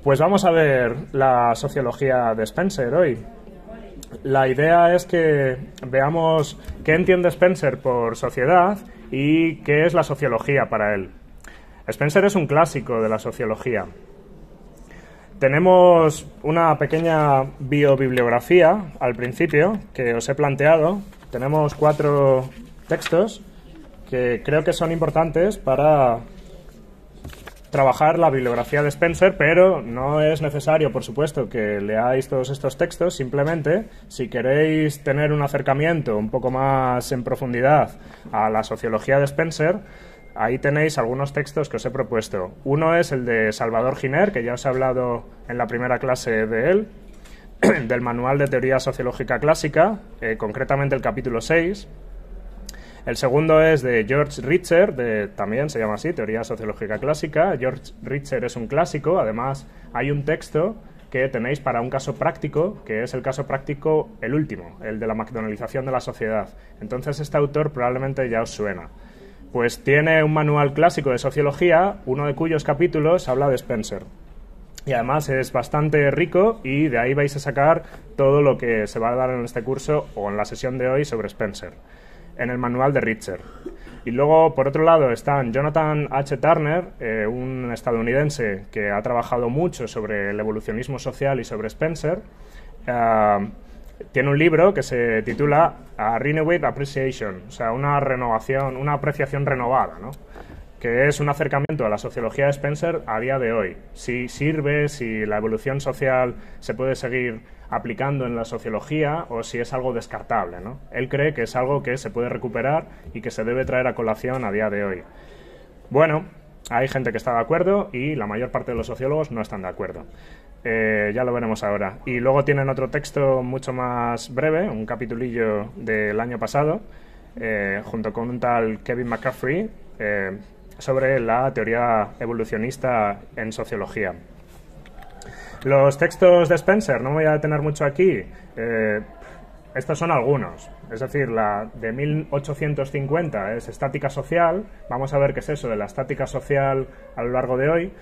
Pues vamos a ver la sociología de Spencer hoy. La idea es que veamos qué entiende Spencer por sociedad y qué es la sociología para él. Spencer es un clásico de la sociología. Tenemos una pequeña biobibliografía al principio que os he planteado. Tenemos 4 textos que creo que son importantes para trabajar la bibliografía de Spencer, pero no es necesario, por supuesto, que leáis todos estos textos. Simplemente, si queréis tener un acercamiento un poco más en profundidad a la sociología de Spencer, ahí tenéis algunos textos que os he propuesto. Uno es el de Salvador Giner, que ya os he hablado en la primera clase de él, del Manual de Teoría Sociológica Clásica, concretamente el capítulo 6. El segundo es de George Ritzer, también se llama así, Teoría Sociológica Clásica. George Ritzer es un clásico. Además, hay un texto que tenéis para un caso práctico, que es el caso práctico el último, el de la McDonaldización de la sociedad. Entonces, este autor probablemente ya os suena. Pues tiene un manual clásico de sociología, uno de cuyos capítulos habla de Spencer. Y además es bastante rico y de ahí vais a sacar todo lo que se va a dar en este curso o en la sesión de hoy sobre Spencer, en el manual de Ritzer. Y luego, por otro lado, están Jonathan H. Turner, un estadounidense que ha trabajado mucho sobre el evolucionismo social y sobre Spencer. Tiene un libro que se titula Renewed Appreciation, o sea, una renovación, una apreciación renovada, ¿no? Que es un acercamiento a la sociología de Spencer a día de hoy. Si sirve, si la evolución social se puede seguir aplicando en la sociología o si es algo descartable, ¿no? Él cree que es algo que se puede recuperar y que se debe traer a colación a día de hoy. Bueno, hay gente que está de acuerdo y la mayor parte de los sociólogos no están de acuerdo. Ya lo veremos ahora. Y luego tienen otro texto mucho más breve, un capitulillo del año pasado, junto con un tal Kevin McCaffrey, sobre la teoría evolucionista en sociología. Los textos de Spencer, no me voy a detener mucho aquí, estos son algunos. Es decir, la de 1850 es estática social. Vamos a ver qué es eso de la estática social a lo largo de hoy.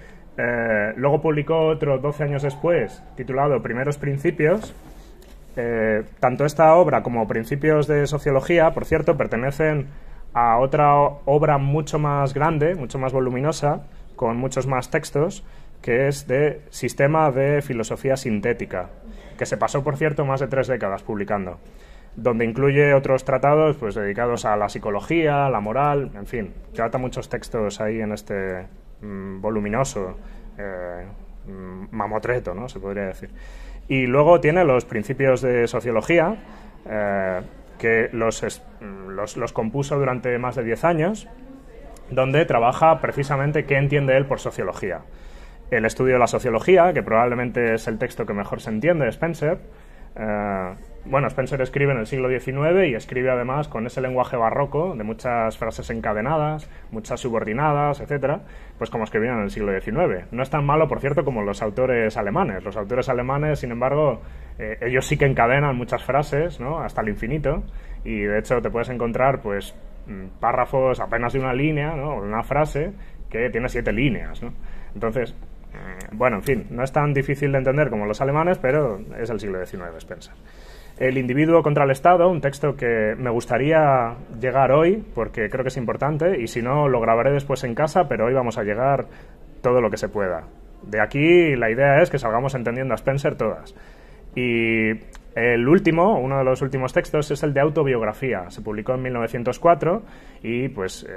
Luego publicó otro 12 años después, titulado Primeros Principios. Tanto esta obra como Principios de Sociología, por cierto, pertenecen a otra obra mucho más grande, mucho más voluminosa, con muchos más textos, que es de Sistema de Filosofía Sintética, que se pasó, por cierto, más de 3 décadas publicando, donde incluye otros tratados pues dedicados a la psicología, la moral, en fin, trata muchos textos ahí en este voluminoso mamotreto, ¿no? Se podría decir. Y luego tiene los Principios de Sociología, que los compuso durante más de 10 años, donde trabaja precisamente qué entiende él por sociología. El estudio de la sociología, que probablemente es el texto que mejor se entiende de Spencer. Bueno, Spencer escribe en el siglo XIX y escribe además con ese lenguaje barroco de muchas frases encadenadas, muchas subordinadas, etcétera, pues como escribían en el siglo XIX. No es tan malo, por cierto, como los autores alemanes. Los autores alemanes, sin embargo, ellos sí que encadenan muchas frases, ¿no?, hasta el infinito, y de hecho te puedes encontrar pues párrafos apenas de una línea, ¿no?, una frase que tiene 7 líneas, ¿no? Entonces, bueno, en fin, no es tan difícil de entender como los alemanes, pero es el siglo XIX, Spencer. El individuo contra el Estado, un texto que me gustaría llegar hoy, porque creo que es importante, y si no, lo grabaré después en casa, pero hoy vamos a llegar todo lo que se pueda. De aquí la idea es que salgamos entendiendo a Spencer todas. Y el último, uno de los últimos textos, es el de autobiografía. Se publicó en 1904 y, pues,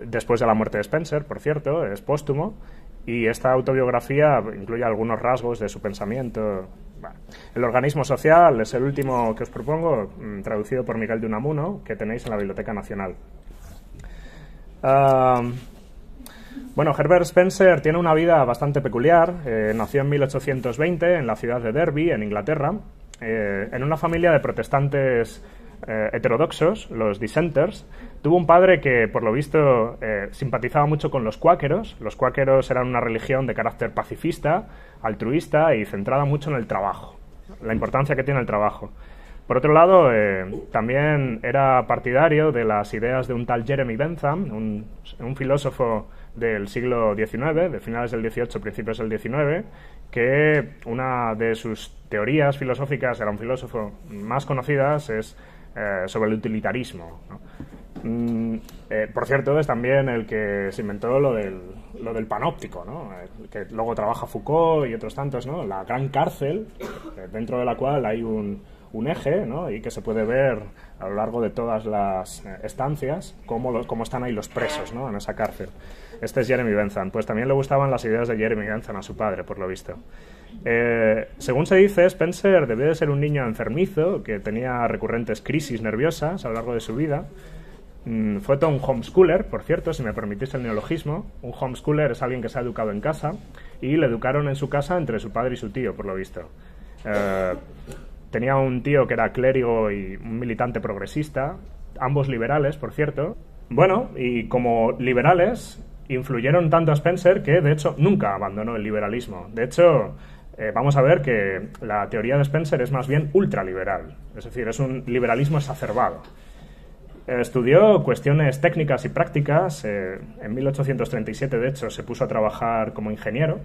después de la muerte de Spencer, por cierto, es póstumo. Y esta autobiografía incluye algunos rasgos de su pensamiento. Bueno, El organismo social es el último que os propongo, traducido por Miguel de Unamuno, que tenéis en la Biblioteca Nacional. Bueno, Herbert Spencer tiene una vida bastante peculiar. Nació en 1820 en la ciudad de Derby, en Inglaterra, en una familia de protestantes heterodoxos, los dissenters. Tuvo un padre que, por lo visto, simpatizaba mucho con los cuáqueros. Los cuáqueros eran una religión de carácter pacifista, altruista y centrada mucho en el trabajo, la importancia que tiene el trabajo. Por otro lado, también era partidario de las ideas de un tal Jeremy Bentham, un filósofo del siglo XIX, de finales del XVIII, principios del XIX, que una de sus teorías filosóficas, era un filósofo más conocidas, es sobre el utilitarismo, ¿no? Por cierto, es también el que se inventó lo del panóptico, ¿no? Que luego trabaja Foucault y otros tantos, ¿no? La gran cárcel, dentro de la cual hay un eje, ¿no? Y que se puede ver a lo largo de todas las estancias cómo están ahí los presos, ¿no? En esa cárcel. Este es Jeremy Bentham. Pues también le gustaban las ideas de Jeremy Bentham a su padre, por lo visto. Según se dice, Spencer debió de ser un niño enfermizo que tenía recurrentes crisis nerviosas a lo largo de su vida. Fue todo un homeschooler, por cierto, si me permitís el neologismo. Un homeschooler es alguien que se ha educado en casa, y le educaron en su casa entre su padre y su tío, por lo visto. Tenía un tío que era clérigo y un militante progresista, ambos liberales, por cierto. Bueno, y como liberales influyeron tanto a Spencer que, de hecho, nunca abandonó el liberalismo. De hecho, vamos a ver que la teoría de Spencer es más bien ultraliberal, es decir, es un liberalismo exacerbado. Estudió cuestiones técnicas y prácticas. En 1837, de hecho, se puso a trabajar como un ingeniero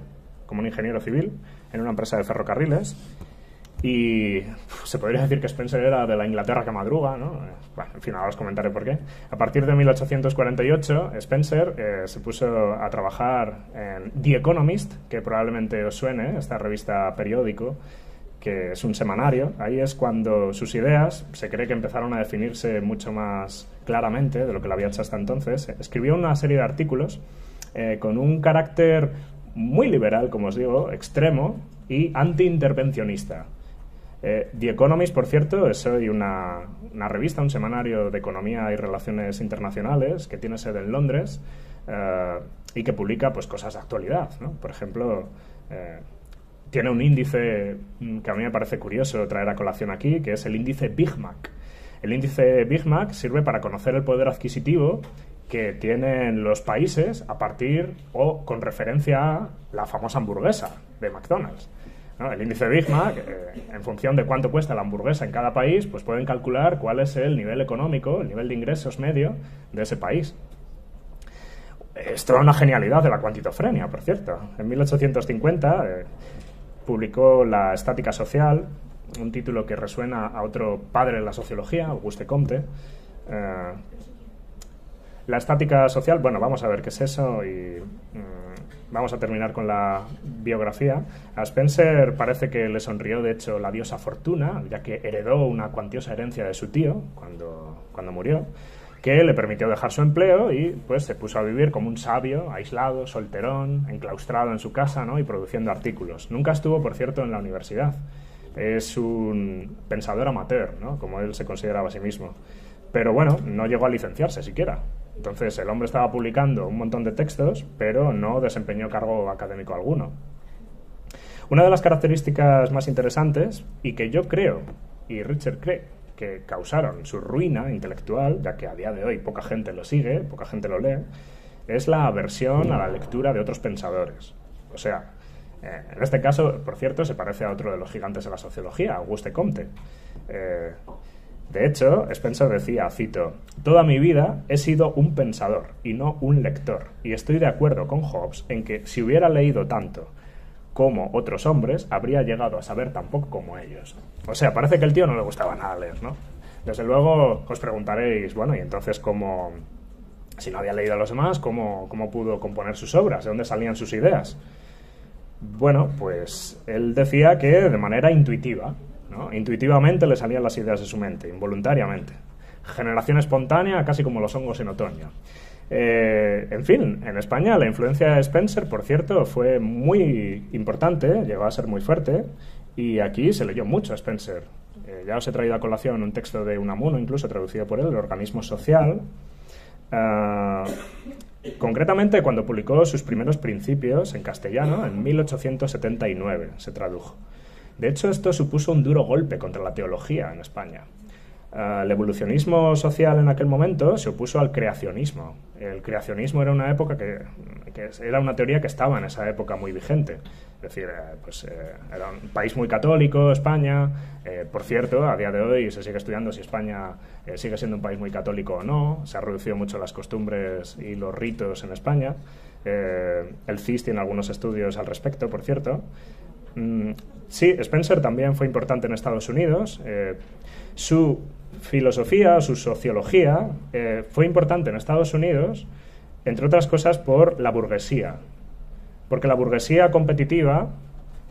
civil, en una empresa de ferrocarriles. Y se podría decir que Spencer era de la Inglaterra que madruga, ¿no? Bueno, en fin, ahora os comentaré por qué. A partir de 1848, Spencer se puso a trabajar en The Economist, que probablemente os suene, esta revista periódico, que es un semanario. Ahí es cuando sus ideas se cree que empezaron a definirse mucho más claramente de lo que lo había hecho hasta entonces. Escribió una serie de artículos con un carácter muy liberal, como os digo, extremo y antiintervencionista. The Economist, por cierto, es hoy una revista, un semanario de economía y relaciones internacionales que tiene sede en Londres y que publica pues cosas de actualidad, ¿no? Por ejemplo, tiene un índice que a mí me parece curioso traer a colación aquí, que es el índice Big Mac. El índice Big Mac sirve para conocer el poder adquisitivo que tienen los países a partir o con referencia a la famosa hamburguesa de McDonald's, ¿no? El índice Big Mac, en función de cuánto cuesta la hamburguesa en cada país, pues pueden calcular cuál es el nivel económico, el nivel de ingresos medio de ese país. Esto es una genialidad de la cuantitofrenia, por cierto. En 1850 publicó La estática social, un título que resuena a otro padre de la sociología, Auguste Comte. La estática social, bueno, vamos a ver qué es eso y vamos a terminar con la biografía. A Spencer parece que le sonrió, de hecho, la diosa Fortuna, ya que heredó una cuantiosa herencia de su tío cuando murió, que le permitió dejar su empleo y pues se puso a vivir como un sabio, aislado, solterón, enclaustrado en su casa, ¿no? Y produciendo artículos. Nunca estuvo, por cierto, en la universidad. Es un pensador amateur, ¿no? Como él se consideraba a sí mismo. Pero bueno, no llegó a licenciarse siquiera. Entonces el hombre estaba publicando un montón de textos, pero no desempeñó cargo académico alguno. Una de las características más interesantes, y que yo creo, y Richard cree, que causaron su ruina intelectual, ya que a día de hoy poca gente lo sigue, poca gente lo lee, es la aversión a la lectura de otros pensadores. O sea, en este caso, por cierto, se parece a otro de los gigantes de la sociología, Auguste Comte. De hecho, Spencer decía, cito, «Toda mi vida he sido un pensador y no un lector, y estoy de acuerdo con Hobbes en que si hubiera leído tanto como otros hombres, habría llegado a saber tan poco como ellos». O sea, parece que el tío no le gustaba nada leer, ¿no? Desde luego os preguntaréis, bueno, y entonces ¿cómo, si no había leído a los demás, cómo pudo componer sus obras? ¿De dónde salían sus ideas? Bueno, pues él decía que de manera intuitiva, ¿no? Intuitivamente le salían las ideas de su mente, involuntariamente. Generación espontánea, casi como los hongos en otoño. En fin, en España la influencia de Spencer, por cierto, fue muy importante, llegó a ser muy fuerte, y aquí se leyó mucho a Spencer. Ya os he traído a colación un texto de Unamuno, incluso traducido por él, El organismo social. Concretamente, cuando publicó sus primeros principios en castellano, en 1879 se tradujo. De hecho, esto supuso un duro golpe contra la teología en España. El evolucionismo social en aquel momento se opuso al creacionismo. El creacionismo era una época que era una teoría que estaba en esa época muy vigente. Es decir, era un país muy católico, España. Por cierto, a día de hoy se sigue estudiando si España sigue siendo un país muy católico o no. Se han reducido mucho las costumbres y los ritos en España. El CIS tiene algunos estudios al respecto, por cierto. Sí, Spencer también fue importante en Estados Unidos. Su filosofía, su sociología, fue importante en Estados Unidos, entre otras cosas por la burguesía. Porque la burguesía competitiva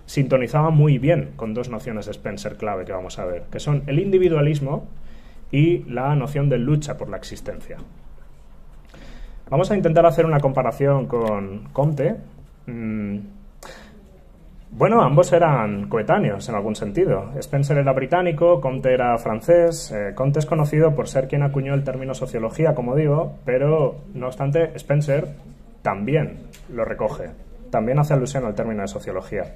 sintonizaba muy bien con dos nociones de Spencer clave que vamos a ver, que son el individualismo y la noción de lucha por la existencia. Vamos a intentar hacer una comparación con Comte. Bueno, ambos eran coetáneos en algún sentido. Spencer era británico, Comte era francés. Comte es conocido por ser quien acuñó el término sociología, como digo, pero no obstante Spencer también lo recoge. También hace alusión al término de sociología.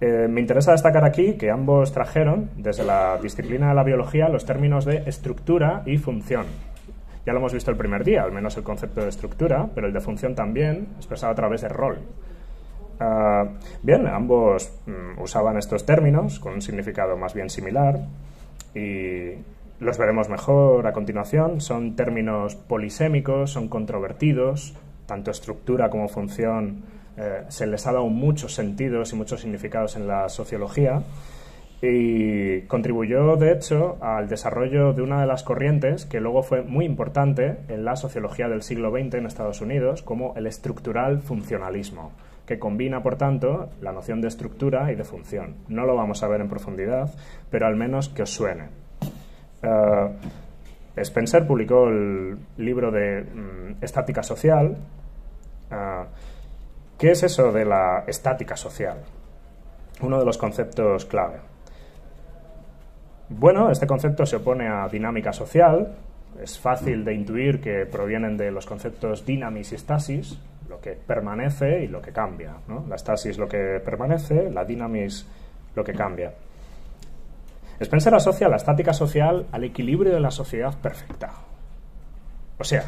Me interesa destacar aquí que ambos trajeron, desde la disciplina de la biología, los términos de estructura y función. Ya lo hemos visto el primer día, al menos el concepto de estructura, pero el de función también, expresado a través de rol. Bien, ambos usaban estos términos con un significado más bien similar y los veremos mejor a continuación. Son términos polisémicos, son controvertidos, tanto estructura como función se les ha dado muchos sentidos y muchos significados en la sociología y contribuyó, de hecho, al desarrollo de una de las corrientes que luego fue muy importante en la sociología del siglo XX en Estados Unidos, como el estructural funcionalismo, que combina, por tanto, la noción de estructura y de función. No lo vamos a ver en profundidad, pero al menos que os suene. Spencer publicó el libro de Estática Social. ¿Qué es eso de la estática social? Uno de los conceptos clave. Bueno, este concepto se opone a dinámica social. Es fácil de intuir que provienen de los conceptos dynamis y stasis, lo que permanece y lo que cambia, ¿no? La stasis lo que permanece, la dynamis lo que cambia. Spencer asocia la estática social al equilibrio de la sociedad perfecta. O sea,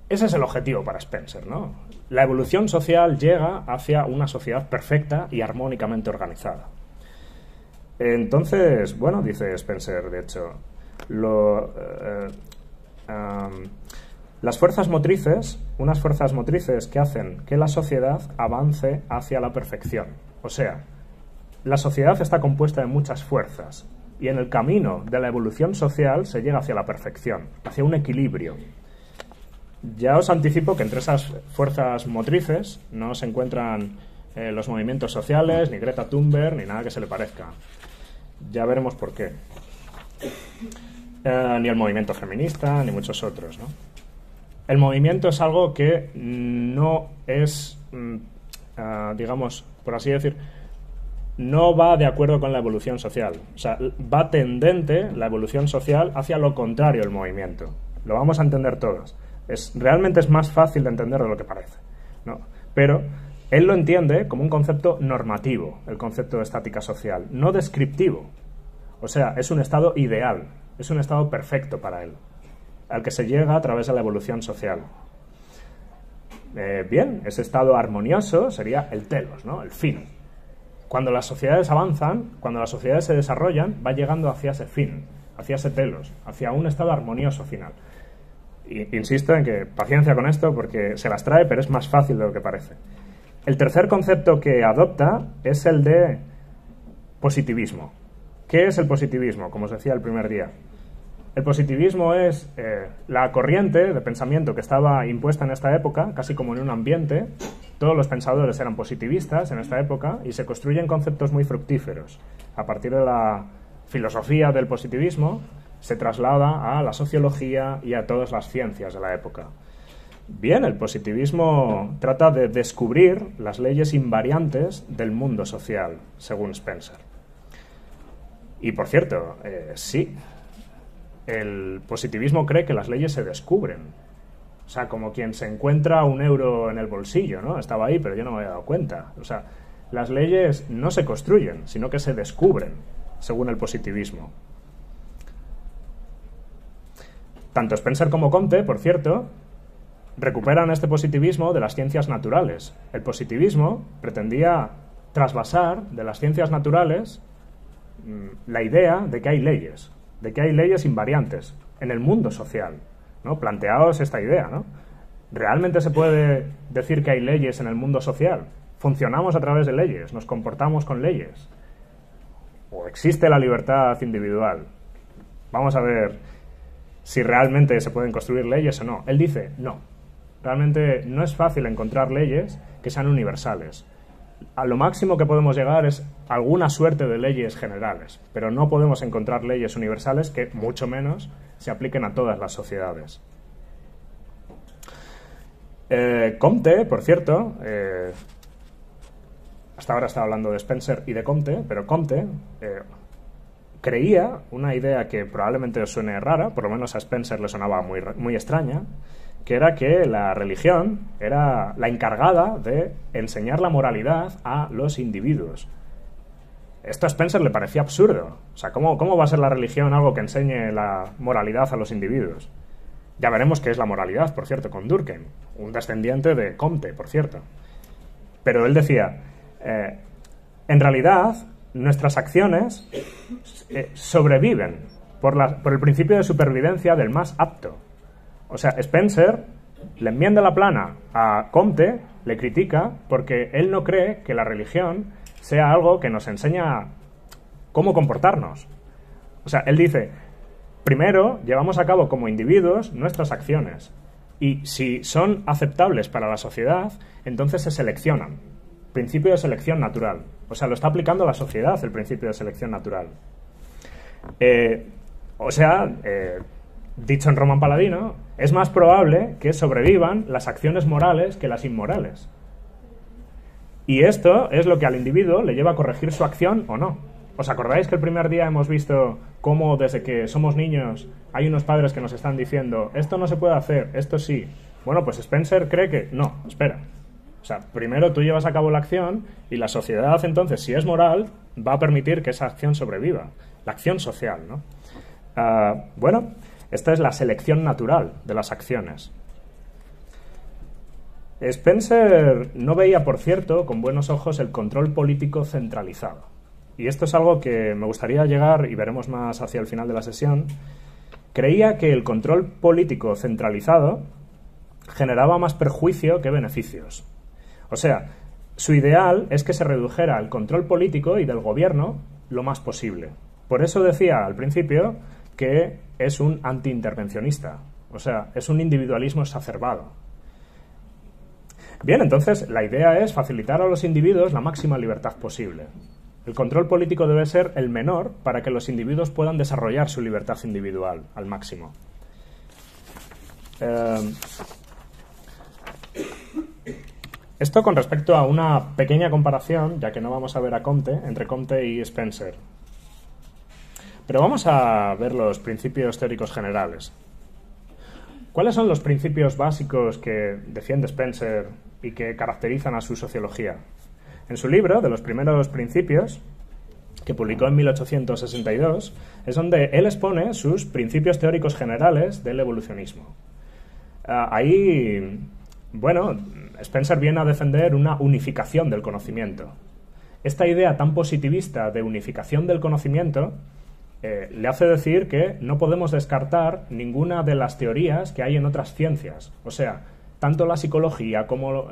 ese es el objetivo para Spencer, ¿no? La evolución social llega hacia una sociedad perfecta y armónicamente organizada. Entonces, bueno, dice Spencer, de hecho, las fuerzas motrices, unas fuerzas motrices que hacen que la sociedad avance hacia la perfección. O sea, la sociedad está compuesta de muchas fuerzas y en el camino de la evolución social se llega hacia la perfección, hacia un equilibrio. Ya os anticipo que entre esas fuerzas motrices no se encuentran los movimientos sociales, ni Greta Thunberg, ni nada que se le parezca. Ya veremos por qué. Ni el movimiento feminista, ni muchos otros, ¿no? El movimiento es algo que no es, digamos, por así decir, no va de acuerdo con la evolución social. O sea, va tendente la evolución social hacia lo contrario del movimiento. Lo vamos a entender todos. Realmente es más fácil de entender de lo que parece, ¿no? Pero él lo entiende como un concepto normativo, el concepto de estática social, no descriptivo. O sea, es un estado ideal, es un estado perfecto para él, al que se llega a través de la evolución social. Bien, ese estado armonioso sería el telos, ¿no? El fin. Cuando las sociedades avanzan, cuando las sociedades se desarrollan, va llegando hacia ese fin, hacia ese telos, hacia un estado armonioso final. Insisto en que paciencia con esto porque se las trae, pero es más fácil de lo que parece. El tercer concepto que adopta es el de positivismo. ¿Qué es el positivismo? Como os decía el primer día. El positivismo es la corriente de pensamiento que estaba impuesta en esta época, casi como en un ambiente. Todos los pensadores eran positivistas en esta época y se construyen conceptos muy fructíferos. A partir de la filosofía del positivismo se traslada a la sociología y a todas las ciencias de la época. Bien, el positivismo trata de descubrir las leyes invariantes del mundo social, según Spencer. Y, por cierto, sí, el positivismo cree que las leyes se descubren. O sea, como quien se encuentra un euro en el bolsillo, ¿no? Estaba ahí, pero yo no me había dado cuenta. O sea, las leyes no se construyen, sino que se descubren, según el positivismo. Tanto Spencer como Comte, por cierto, recuperan este positivismo de las ciencias naturales. El positivismo pretendía trasvasar de las ciencias naturales la idea de que hay leyes invariantes en el mundo social, ¿no? Planteaos esta idea, ¿no? ¿Realmente se puede decir que hay leyes en el mundo social? ¿Funcionamos a través de leyes? ¿Nos comportamos con leyes? ¿O existe la libertad individual? Vamos a ver si realmente se pueden construir leyes o no. Él dice, no. Realmente no es fácil encontrar leyes que sean universales. A lo máximo que podemos llegar es alguna suerte de leyes generales, pero no podemos encontrar leyes universales que, mucho menos, se apliquen a todas las sociedades. Comte, por cierto, hasta ahora estaba hablando de Spencer y de Comte, pero Comte creía una idea que probablemente os suene rara, por lo menos a Spencer le sonaba muy extraña, que era que la religión era la encargada de enseñar la moralidad a los individuos. Esto a Spencer le parecía absurdo. O sea, ¿cómo va a ser la religión algo que enseñe la moralidad a los individuos? Ya veremos qué es la moralidad, por cierto, con Durkheim, un descendiente de Comte, por cierto. Pero él decía, en realidad, nuestras acciones sobreviven por el principio de supervivencia del más apto. O sea, Spencer le enmienda la plana a Comte, le critica, porque él no cree que la religión sea algo que nos enseña cómo comportarnos. O sea, él dice, primero llevamos a cabo como individuos nuestras acciones, y si son aceptables para la sociedad, entonces se seleccionan. Principio de selección natural. O sea, lo está aplicando la sociedad, el principio de selección natural. Dicho en Román Paladino, es más probable que sobrevivan las acciones morales que las inmorales. Y esto es lo que al individuo le lleva a corregir su acción o no. ¿Os acordáis que el primer día hemos visto cómo desde que somos niños hay unos padres que nos están diciendo esto no se puede hacer, esto sí? Bueno, pues Spencer cree que no, espera. O sea, primero tú llevas a cabo la acción y la sociedad, entonces, si es moral, va a permitir que esa acción sobreviva. La acción social, ¿no? Esta es la selección natural de las acciones. Spencer no veía, por cierto, con buenos ojos el control político centralizado. Y esto es algo que me gustaría llegar, y veremos más hacia el final de la sesión. Creía que el control político centralizado generaba más perjuicio que beneficios. O sea, su ideal es que se redujera el control político y del gobierno lo más posible. Por eso decía al principio que es un antiintervencionista, o sea, es un individualismo exacerbado. Bien, entonces la idea es facilitar a los individuos la máxima libertad posible. El control político debe ser el menor para que los individuos puedan desarrollar su libertad individual al máximo. Esto con respecto a una pequeña comparación, ya que no vamos a ver a Comte, entre Comte y Spencer. Pero vamos a ver los principios teóricos generales. ¿Cuáles son los principios básicos que defiende Spencer y que caracterizan a su sociología? En su libro, de los primeros principios, que publicó en 1862, es donde él expone sus principios teóricos generales del evolucionismo. Spencer viene a defender una unificación del conocimiento. Esta idea tan positivista de unificación del conocimiento le hace decir que no podemos descartar ninguna de las teorías que hay en otras ciencias. O sea, tanto la psicología como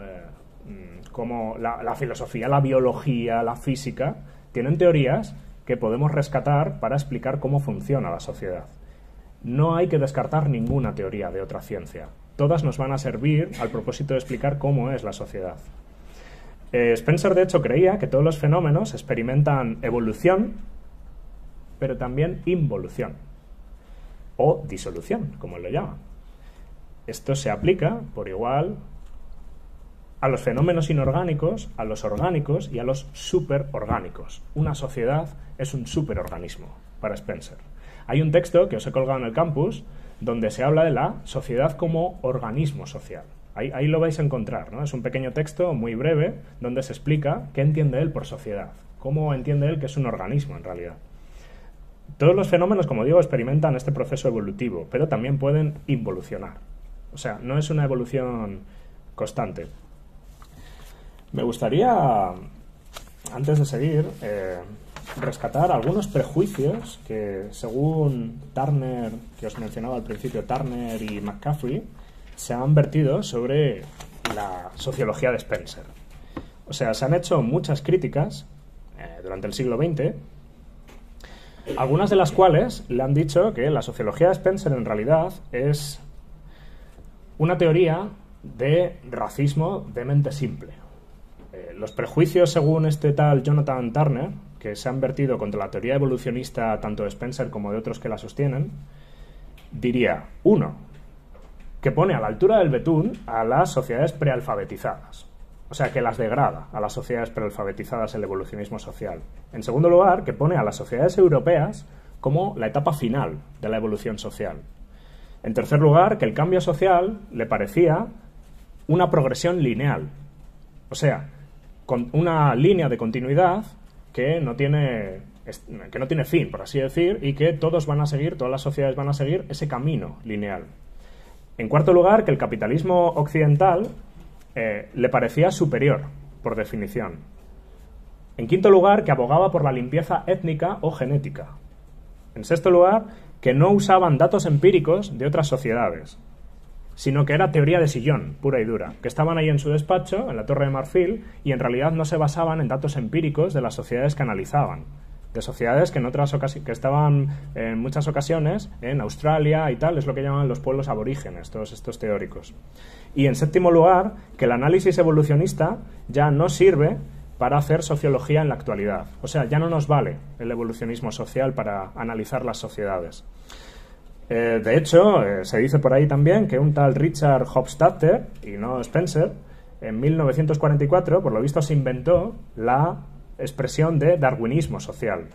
la filosofía, la biología, la física, tienen teorías que podemos rescatar para explicar cómo funciona la sociedad. No hay que descartar ninguna teoría de otra ciencia. Todas nos van a servir al propósito de explicar cómo es la sociedad. Spencer, de hecho, creía que todos los fenómenos experimentan evolución, pero también involución, o disolución, como él lo llama. Esto se aplica por igual a los fenómenos inorgánicos, a los orgánicos y a los superorgánicos. Una sociedad es un superorganismo para Spencer. Hay un texto que os he colgado en el campus donde se habla de la sociedad como organismo social. Ahí lo vais a encontrar, ¿no? Es un pequeño texto muy breve donde se explica qué entiende él por sociedad, cómo entiende él que es un organismo en realidad. Todos los fenómenos, como digo, experimentan este proceso evolutivo, pero también pueden involucionar. O sea, no es una evolución constante. Me gustaría, antes de seguir, rescatar algunos prejuicios que, según Turner, que os mencionaba al principio, Turner y McCaffrey, se han vertido sobre la sociología de Spencer. O sea, se han hecho muchas críticas durante el siglo XX, algunas de las cuales le han dicho que la sociología de Spencer en realidad es una teoría de racismo de mente simple. Los prejuicios, según este tal Jonathan Turner, que se han vertido contra la teoría evolucionista tanto de Spencer como de otros que la sostienen, diría, 1, que pone a la altura del betún a las sociedades prealfabetizadas. O sea, que las degrada a las sociedades prealfabetizadas el evolucionismo social. En segundo lugar, que pone a las sociedades europeas como la etapa final de la evolución social. En tercer lugar, que el cambio social le parecía una progresión lineal. O sea, con una línea de continuidad que no tiene fin, por así decir, y que todas las sociedades van a seguir ese camino lineal. En cuarto lugar, que el capitalismo occidental le parecía superior, por definición. En quinto lugar, que abogaba por la limpieza étnica o genética. En sexto lugar, que no usaban datos empíricos de otras sociedades, sino que era teoría de sillón, pura y dura, que estaban ahí en su despacho, en la Torre de Marfil, y en realidad no se basaban en datos empíricos de las sociedades que analizaban, de sociedades que que estaban en muchas ocasiones en Australia y tal, es lo que llaman los pueblos aborígenes, todos estos teóricos. Y en séptimo lugar, que el análisis evolucionista ya no sirve para hacer sociología en la actualidad. O sea, ya no nos vale el evolucionismo social para analizar las sociedades. De hecho, se dice por ahí también que un tal Richard Hofstadter, y no Spencer, en 1944, por lo visto, se inventó la expresión de darwinismo social,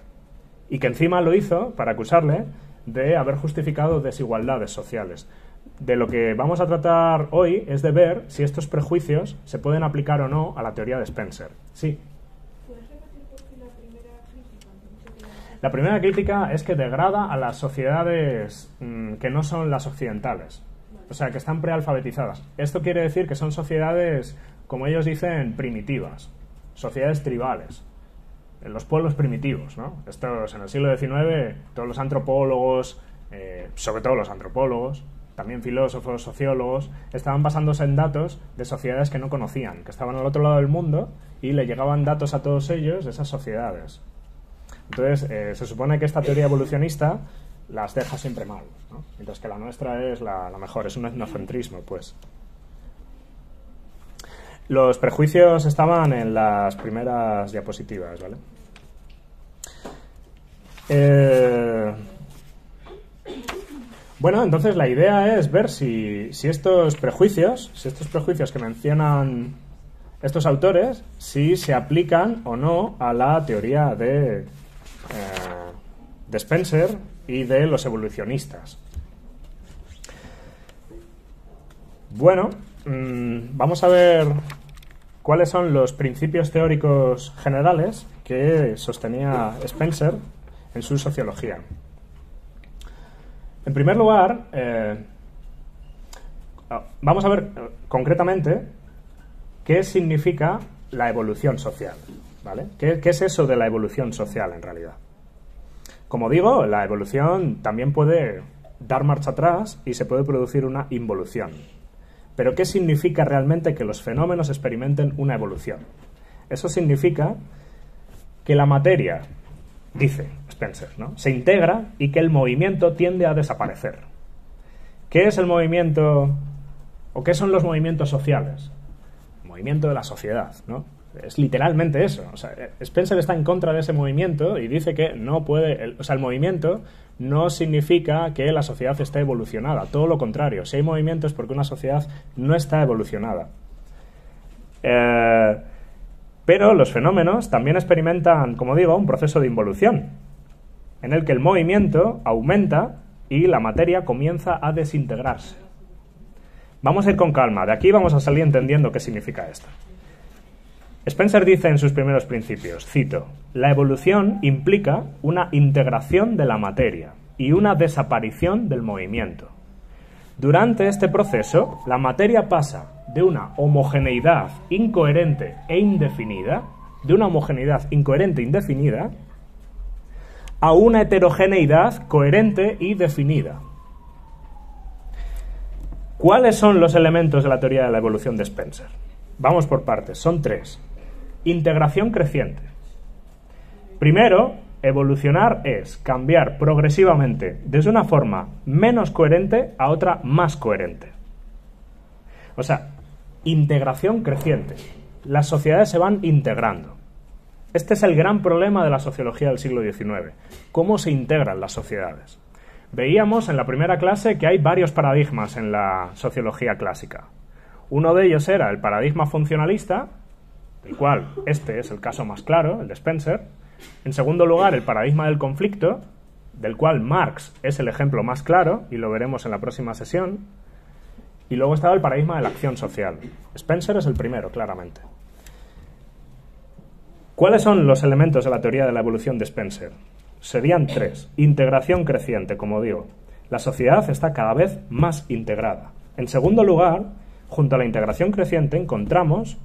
y que encima lo hizo para acusarle de haber justificado desigualdades sociales. De lo que vamos a tratar hoy es de ver si estos prejuicios se pueden aplicar o no a la teoría de Spencer. Sí. ¿Puedes repetir por qué la primera crítica? La primera crítica es que degrada a las sociedades que no son las occidentales, o sea, que están prealfabetizadas. Esto quiere decir que son sociedades, como ellos dicen, primitivas, sociedades tribales, en los pueblos primitivos, ¿no? Estos, en el siglo XIX, todos los antropólogos, sobre todo los antropólogos, también filósofos, sociólogos, estaban basándose en datos de sociedades que no conocían, que estaban al otro lado del mundo, y le llegaban datos a todos ellos de esas sociedades. Entonces, se supone que esta teoría evolucionista las deja siempre mal, ¿no? Mientras que la nuestra es la mejor, es un etnocentrismo, pues. Los prejuicios estaban en las primeras diapositivas, ¿vale? Bueno, entonces la idea es ver si estos prejuicios que mencionan estos autores, si se aplican o no a la teoría de Spencer y de los evolucionistas. Bueno, vamos a ver cuáles son los principios teóricos generales que sostenía Spencer en su sociología. En primer lugar, vamos a ver concretamente qué significa la evolución social, ¿vale? ¿Qué es eso de la evolución social en realidad? Como digo, la evolución también puede dar marcha atrás y se puede producir una involución. Pero ¿qué significa realmente que los fenómenos experimenten una evolución? Eso significa que la materia, dice Spencer, ¿no?, se integra y que el movimiento tiende a desaparecer. ¿Qué es el movimiento o qué son los movimientos sociales? El movimiento de la sociedad, ¿no? Es literalmente eso. O sea, Spencer está en contra de ese movimiento y dice que no puede... el movimiento no significa que la sociedad esté evolucionada. Todo lo contrario. Si hay movimiento es porque una sociedad no está evolucionada. Pero los fenómenos también experimentan, como digo, un proceso de involución, en el que el movimiento aumenta y la materia comienza a desintegrarse. Vamos a ir con calma. De aquí vamos a salir entendiendo qué significa esto. Spencer dice en sus primeros principios, cito, «La evolución implica una integración de la materia y una desaparición del movimiento. Durante este proceso, la materia pasa de una homogeneidad incoherente e indefinida, a una heterogeneidad coherente y definida». ¿Cuáles son los elementos de la teoría de la evolución de Spencer? Vamos por partes, son 3. Integración creciente. Primero, evolucionar es cambiar progresivamente desde una forma menos coherente a otra más coherente. O sea, integración creciente. Las sociedades se van integrando. Este es el gran problema de la sociología del siglo XIX. ¿Cómo se integran las sociedades? Veíamos en la primera clase que hay varios paradigmas en la sociología clásica. Uno de ellos era el paradigma funcionalista, del cual este es el caso más claro, el de Spencer. En segundo lugar, el paradigma del conflicto, del cual Marx es el ejemplo más claro, y lo veremos en la próxima sesión. Y luego estaba el paradigma de la acción social. Spencer es el primero, claramente. ¿Cuáles son los elementos de la teoría de la evolución de Spencer? Serían 3. Integración creciente, como digo. La sociedad está cada vez más integrada. En segundo lugar, junto a la integración creciente encontramos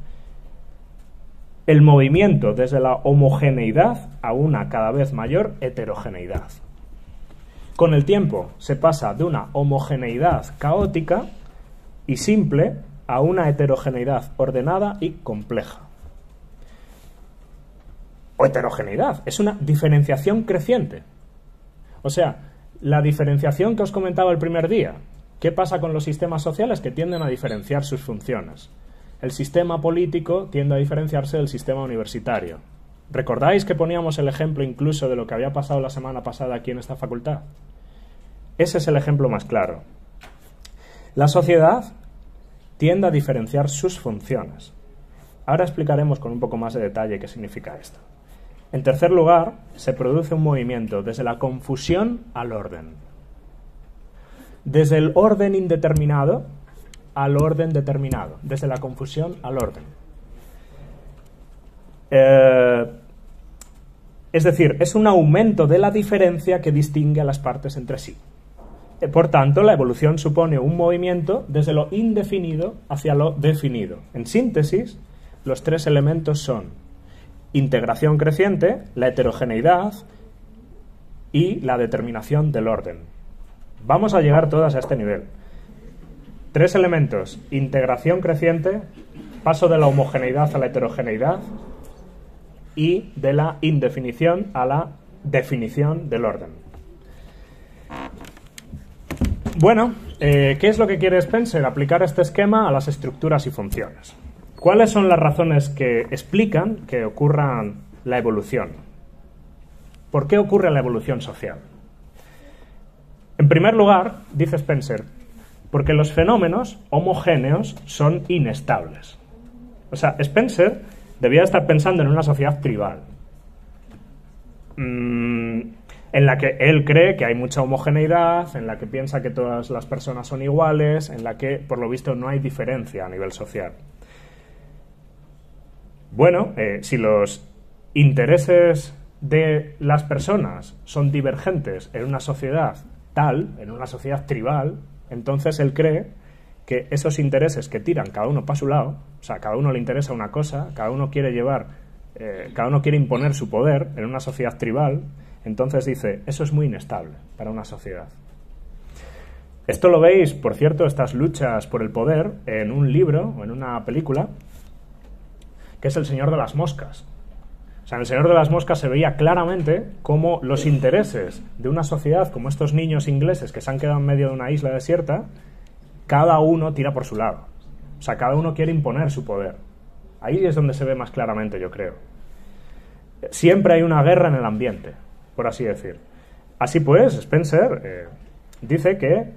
el movimiento desde la homogeneidad a una cada vez mayor heterogeneidad. Con el tiempo se pasa de una homogeneidad caótica y simple a una heterogeneidad ordenada y compleja. O heterogeneidad, es una diferenciación creciente. O sea, la diferenciación que os comentaba el primer día, ¿qué pasa con los sistemas sociales? Que tienden a diferenciar sus funciones. El sistema político tiende a diferenciarse del sistema universitario. ¿Recordáis que poníamos el ejemplo incluso de lo que había pasado la semana pasada aquí en esta facultad? Ese es el ejemplo más claro. La sociedad tiende a diferenciar sus funciones. Ahora explicaremos con un poco más de detalle qué significa esto. En tercer lugar, se produce un movimiento desde la confusión al orden. Desde el orden indeterminado al orden determinado. Desde la confusión al orden. Es decir, es un aumento de la diferencia que distingue a las partes entre sí. Por tanto, la evolución supone un movimiento desde lo indefinido hacia lo definido. En síntesis, los 3 elementos son integración creciente, la heterogeneidad y la determinación del orden. Vamos a llegar todas a este nivel. 3 elementos: integración creciente, paso de la homogeneidad a la heterogeneidad y de la indefinición a la definición del orden. Bueno, ¿qué es lo que quiere Spencer? Aplicar este esquema a las estructuras y funciones. ¿Cuáles son las razones que explican que ocurra la evolución? ¿Por qué ocurre la evolución social? En primer lugar, dice Spencer, porque los fenómenos homogéneos son inestables. O sea, Spencer debía estar pensando en una sociedad tribal, en la que él cree que hay mucha homogeneidad, en la que piensa que todas las personas son iguales, en la que, por lo visto, no hay diferencia a nivel social. Bueno, si los intereses de las personas son divergentes en una sociedad tal, en una sociedad tribal, entonces él cree que esos intereses que tiran cada uno para su lado, o sea, cada uno le interesa una cosa, cada uno quiere imponer su poder en una sociedad tribal, entonces dice, eso es muy inestable para una sociedad. Esto lo veis, por cierto, estas luchas por el poder en un libro o en una película que es El Señor de las Moscas. O sea, en El Señor de las Moscas se veía claramente cómo los intereses de una sociedad como estos niños ingleses que se han quedado en medio de una isla desierta, cada uno tira por su lado. O sea, cada uno quiere imponer su poder. Ahí es donde se ve más claramente, yo creo. Siempre hay una guerra en el ambiente, por así decir. Así pues, Spencer dice que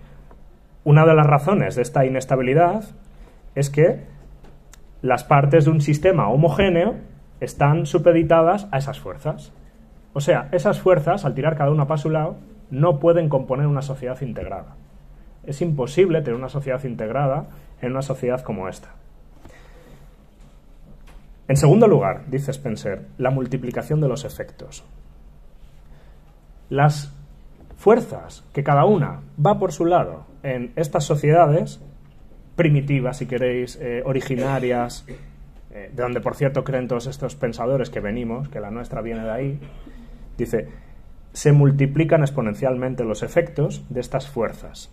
una de las razones de esta inestabilidad es que las partes de un sistema homogéneo están supeditadas a esas fuerzas. O sea, esas fuerzas, al tirar cada una para su lado, no pueden componer una sociedad integrada. Es imposible tener una sociedad integrada en una sociedad como esta. En segundo lugar, dice Spencer, la multiplicación de los efectos. Las fuerzas que cada una va por su lado en estas sociedades primitivas, si queréis, originarias, de donde, por cierto, creen todos estos pensadores que venimos, que la nuestra viene de ahí, dice, se multiplican exponencialmente los efectos de estas fuerzas.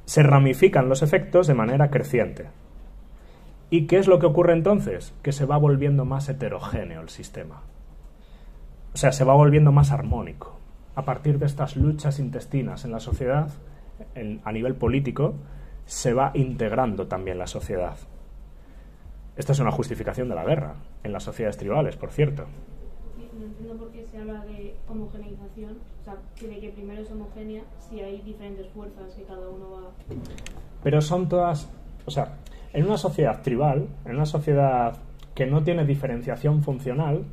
Se ramifican los efectos de manera creciente. ¿Y qué es lo que ocurre entonces? Que se va volviendo más heterogéneo el sistema. O sea, se va volviendo más armónico. A partir de estas luchas intestinas en la sociedad, a nivel político, se va integrando también la sociedad. Esta es una justificación de la guerra, en las sociedades tribales, por cierto. No entiendo por qué se habla de homogeneización, o sea, de que primero es homogénea si hay diferentes fuerzas que cada uno va... Pero son todas... O sea, en una sociedad tribal, en una sociedad que no tiene diferenciación funcional,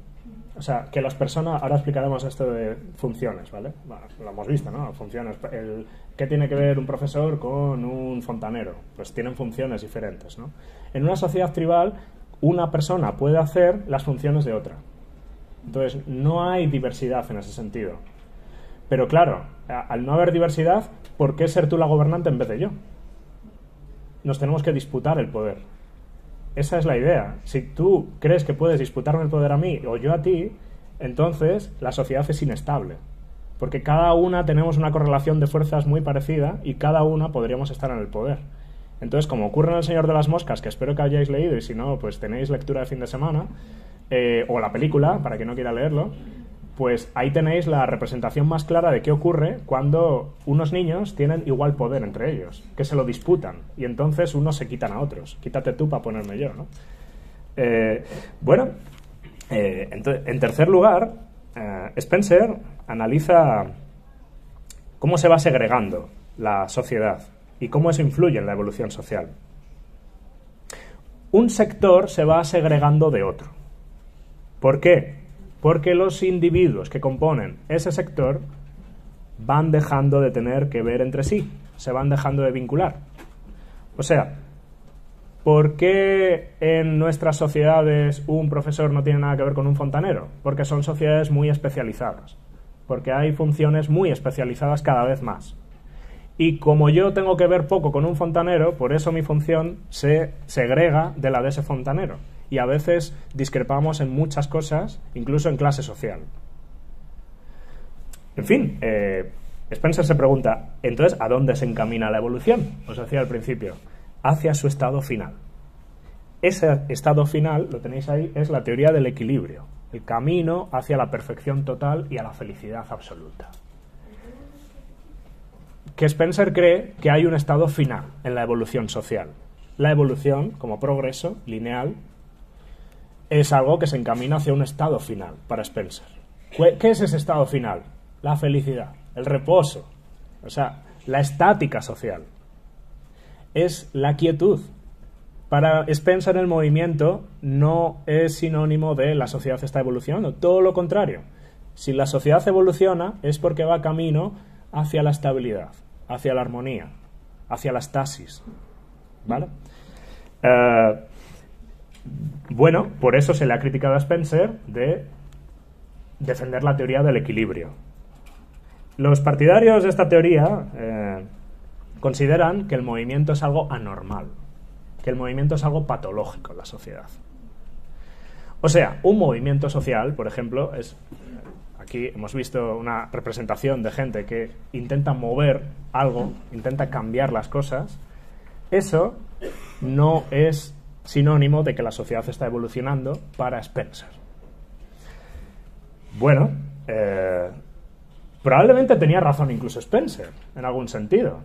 o sea, que las personas... Ahora explicaremos esto de funciones, ¿vale? Bueno, lo hemos visto, ¿no? Funciones. ¿Qué tiene que ver un profesor con un fontanero? Pues tienen funciones diferentes, ¿no? En una sociedad tribal, una persona puede hacer las funciones de otra. Entonces, no hay diversidad en ese sentido. Pero claro, al no haber diversidad, ¿por qué ser tú la gobernante en vez de yo? Nos tenemos que disputar el poder. Esa es la idea. Si tú crees que puedes disputarme el poder a mí o yo a ti, entonces la sociedad es inestable. Porque cada una tenemos una correlación de fuerzas muy parecida y cada una podríamos estar en el poder. Entonces, como ocurre en El Señor de las Moscas, que espero que hayáis leído y si no, pues tenéis lectura de fin de semana, o la película, para quien no quiera leerlo, pues ahí tenéis la representación más clara de qué ocurre cuando unos niños tienen igual poder entre ellos, que se lo disputan, y entonces unos se quitan a otros. Quítate tú para ponerme yo, ¿no? En tercer lugar, Spencer analiza cómo se va segregando la sociedad y cómo eso influye en la evolución social. Un sector se va segregando de otro. ¿Por qué? Porque los individuos que componen ese sector van dejando de tener que ver entre sí, se van dejando de vincular. O sea, ¿por qué en nuestras sociedades un profesor no tiene nada que ver con un fontanero? Porque son sociedades muy especializadas, porque hay funciones muy especializadas cada vez más. Y como yo tengo que ver poco con un fontanero, por eso mi función se segrega de la de ese fontanero. Y a veces discrepamos en muchas cosas, incluso en clase social. En fin, Spencer se pregunta, entonces, ¿a dónde se encamina la evolución? Os decía al principio, hacia su estado final. Ese estado final, lo tenéis ahí, es la teoría del equilibrio, el camino hacia la perfección total y a la felicidad absoluta. Que Spencer cree que hay un estado final en la evolución social. La evolución, como progreso lineal, es algo que se encamina hacia un estado final para Spencer. ¿Qué es ese estado final? La felicidad, el reposo, o sea, la estática social. Es la quietud. Para Spencer el movimiento no es sinónimo de la sociedad está evolucionando, todo lo contrario. Si la sociedad evoluciona es porque va camino hacia la estabilidad, hacia la armonía, hacia la estasis. ¿Vale? Bueno, por eso se le ha criticado a Spencer de defender la teoría del equilibrio. Los partidarios de esta teoría consideran que el movimiento es algo anormal, que el movimiento es algo patológico en la sociedad. O sea, un movimiento social, por ejemplo, es... Aquí hemos visto una representación de gente que intenta mover algo, intenta cambiar las cosas. Eso no es sinónimo de que la sociedad está evolucionando para Spencer. Bueno, probablemente tenía razón incluso Spencer, en algún sentido.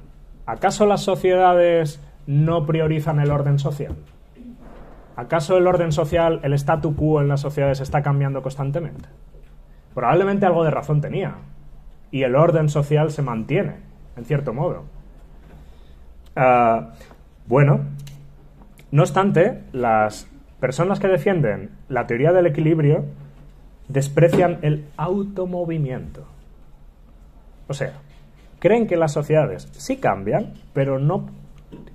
¿Acaso las sociedades no priorizan el orden social? ¿Acaso el orden social, el statu quo en las sociedades está cambiando constantemente? Probablemente algo de razón tenía. Y el orden social se mantiene, en cierto modo. Bueno, no obstante, las personas que defienden la teoría del equilibrio desprecian el automovimiento. O sea, creen que las sociedades sí cambian, pero no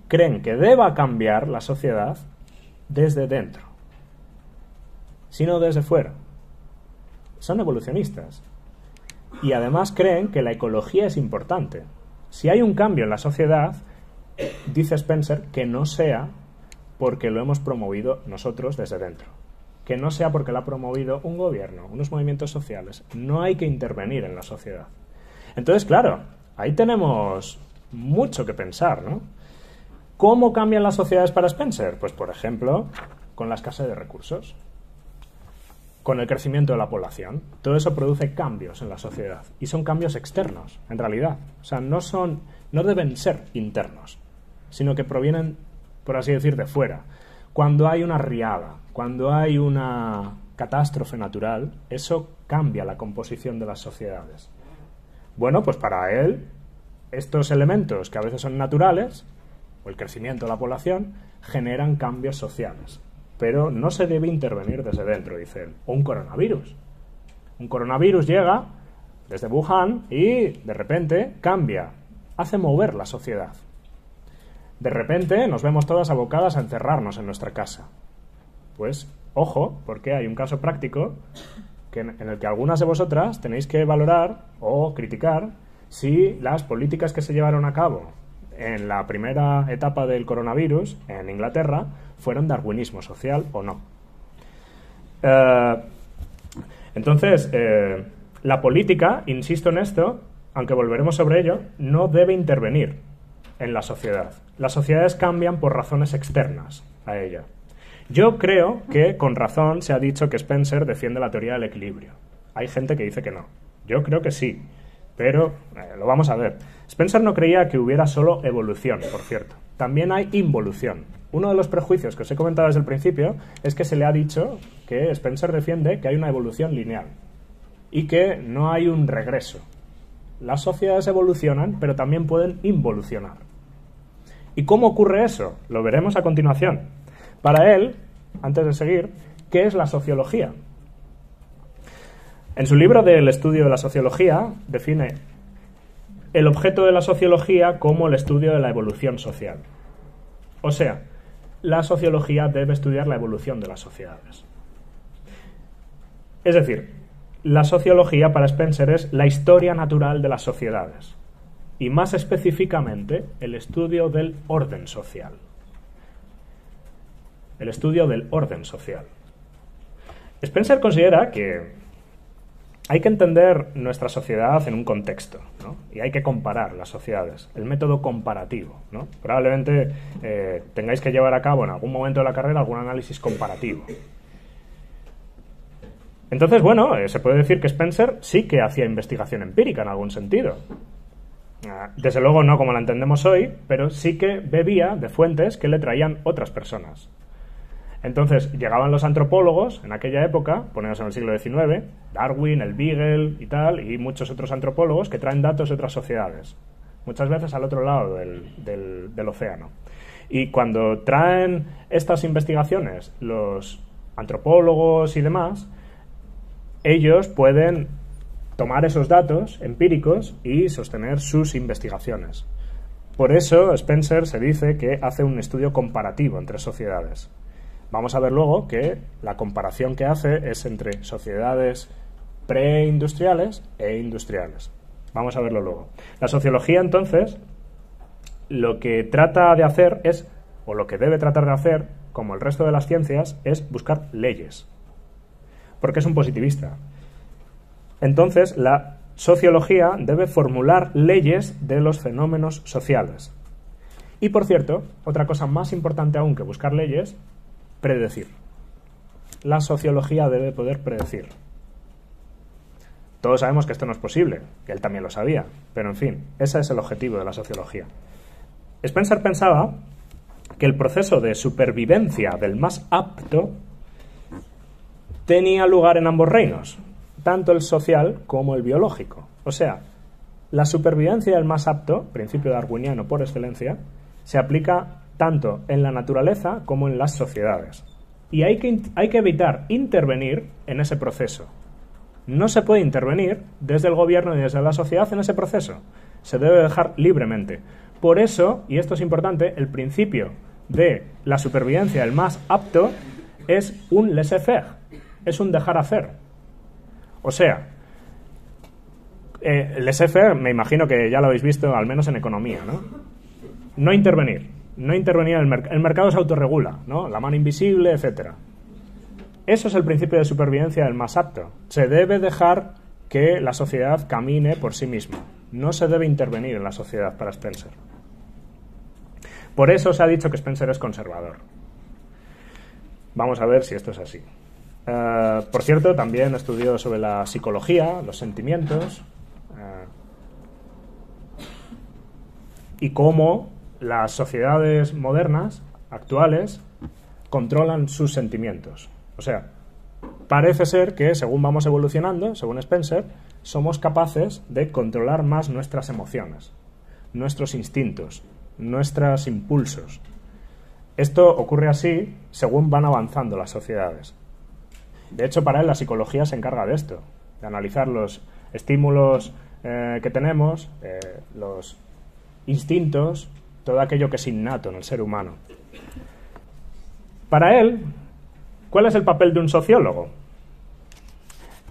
creen que deba cambiar la sociedad desde dentro. sino desde fuera. Son evolucionistas. Y además creen que la ecología es importante. Si hay un cambio en la sociedad, dice Spencer, que no sea porque lo hemos promovido nosotros desde dentro. Que no sea porque lo ha promovido un gobierno, unos movimientos sociales. No hay que intervenir en la sociedad. Entonces, claro, ahí tenemos mucho que pensar, ¿no? ¿Cómo cambian las sociedades para Spencer? Pues, por ejemplo, con la escasez de recursos, con el crecimiento de la población. Todo eso produce cambios en la sociedad. Y son cambios externos, en realidad. O sea, no deben ser internos, sino que provienen, por así decir, de fuera. Cuando hay una riada, cuando hay una catástrofe natural, eso cambia la composición de las sociedades. Bueno, pues para él, estos elementos que a veces son naturales, o el crecimiento de la población, generan cambios sociales. Pero no se debe intervenir desde dentro, dice él. O un coronavirus. Un coronavirus llega desde Wuhan y de repente cambia, hace mover la sociedad. De repente nos vemos todas abocadas a encerrarnos en nuestra casa. Pues, ojo, porque hay un caso práctico en el que algunas de vosotras tenéis que valorar o criticar si las políticas que se llevaron a cabo en la primera etapa del coronavirus en Inglaterra fueron darwinismo social o no. Entonces, la política, insisto en esto, aunque volveremos sobre ello, no debe intervenir en la sociedad. Las sociedades cambian por razones externas a ella. Yo creo que con razón se ha dicho que Spencer defiende la teoría del equilibrio. Hay gente que dice que no. Yo creo que sí, pero lo vamos a ver. Spencer no creía que hubiera solo evolución, por cierto. También hay involución. Uno de los prejuicios que os he comentado desde el principio es que se le ha dicho que Spencer defiende que hay una evolución lineal y que no hay un regreso. Las sociedades evolucionan, pero también pueden involucionar. ¿Y cómo ocurre eso? Lo veremos a continuación. Para él, antes de seguir, ¿qué es la sociología? En su libro del estudio de la sociología define el objeto de la sociología como el estudio de la evolución social. O sea, la sociología debe estudiar la evolución de las sociedades. Es decir, la sociología para Spencer es la historia natural de las sociedades y más específicamente el estudio del orden social. El estudio del orden social. Spencer considera que hay que entender nuestra sociedad en un contexto, ¿no? Y hay que comparar las sociedades, el método comparativo, ¿no? Probablemente tengáis que llevar a cabo en algún momento de la carrera algún análisis comparativo. Entonces, bueno, se puede decir que Spencer sí que hacía investigación empírica en algún sentido. Desde luego no como la entendemos hoy, pero sí que bebía de fuentes que le traían otras personas. Entonces llegaban los antropólogos en aquella época, ponemos en el siglo XIX, Darwin, el Beagle y tal, y muchos otros antropólogos que traen datos de otras sociedades, muchas veces al otro lado del océano. Y cuando traen estas investigaciones los antropólogos y demás, ellos pueden tomar esos datos empíricos y sostener sus investigaciones. Por eso Spencer se dice que hace un estudio comparativo entre sociedades. Vamos a ver luego que la comparación que hace es entre sociedades preindustriales e industriales. Vamos a verlo luego. La sociología, entonces, lo que trata de hacer es, o lo que debe tratar de hacer, como el resto de las ciencias, es buscar leyes. Porque es un positivista. Entonces, la sociología debe formular leyes de los fenómenos sociales. Y, por cierto, otra cosa más importante aún que buscar leyes, predecir. La sociología debe poder predecir. Todos sabemos que esto no es posible, que él también lo sabía, pero en fin, ese es el objetivo de la sociología. Spencer pensaba que el proceso de supervivencia del más apto tenía lugar en ambos reinos, tanto el social como el biológico. O sea, la supervivencia del más apto, principio darwiniano por excelencia, se aplica tanto en la naturaleza como en las sociedades. Y hay que evitar intervenir en ese proceso. No se puede intervenir desde el gobierno ni desde la sociedad en ese proceso. Se debe dejar libremente. Por eso, y esto es importante, el principio de la supervivencia del más apto es un laissez-faire. es un dejar hacer. O sea, el laissez-faire, me imagino que ya lo habéis visto, al menos en economía, ¿no? No intervenir. No intervenir en el mercado se autorregula, ¿no? La mano invisible, etcétera. Eso es el principio de supervivencia del más apto. Se debe dejar que la sociedad camine por sí misma. No se debe intervenir en la sociedad para Spencer. Por eso se ha dicho que Spencer es conservador. Vamos a ver si esto es así. Por cierto, también estudió sobre la psicología, los sentimientos, y cómo las sociedades modernas, actuales, controlan sus sentimientos. O sea, parece ser que según vamos evolucionando, según Spencer, somos capaces de controlar más nuestras emociones, nuestros instintos, nuestros impulsos. Esto ocurre así según van avanzando las sociedades. De hecho, para él la psicología se encarga de esto, de analizar los estímulos que tenemos, los instintos, todo aquello que es innato en el ser humano. Para él, ¿cuál es el papel de un sociólogo?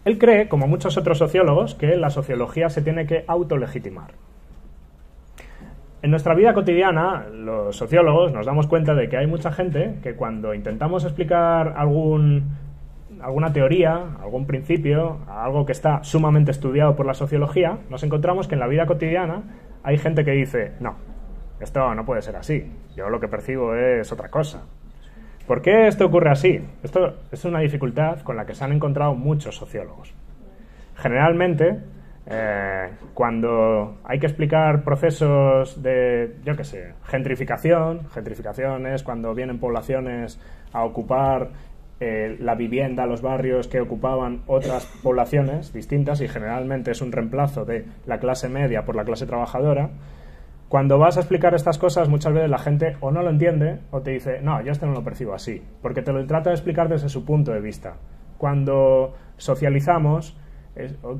Él cree, como muchos otros sociólogos, que la sociología se tiene que autolegitimar. En nuestra vida cotidiana, los sociólogos nos damos cuenta de que hay mucha gente que cuando intentamos explicar alguna teoría, algún principio, algo que está sumamente estudiado por la sociología, nos encontramos que en la vida cotidiana hay gente que dice, no, esto no puede ser así, yo lo que percibo es otra cosa. ¿Por qué esto ocurre así? Esto es una dificultad con la que se han encontrado muchos sociólogos. Generalmente, cuando hay que explicar procesos de, yo qué sé, gentrificación es cuando vienen poblaciones a ocupar la vivienda, los barrios que ocupaban otras poblaciones distintas, y generalmente es un reemplazo de la clase media por la clase trabajadora. Cuando vas a explicar estas cosas, muchas veces la gente o no lo entiende o te dice, no, yo esto no lo percibo así, porque te lo trata de explicar desde su punto de vista. Cuando socializamos,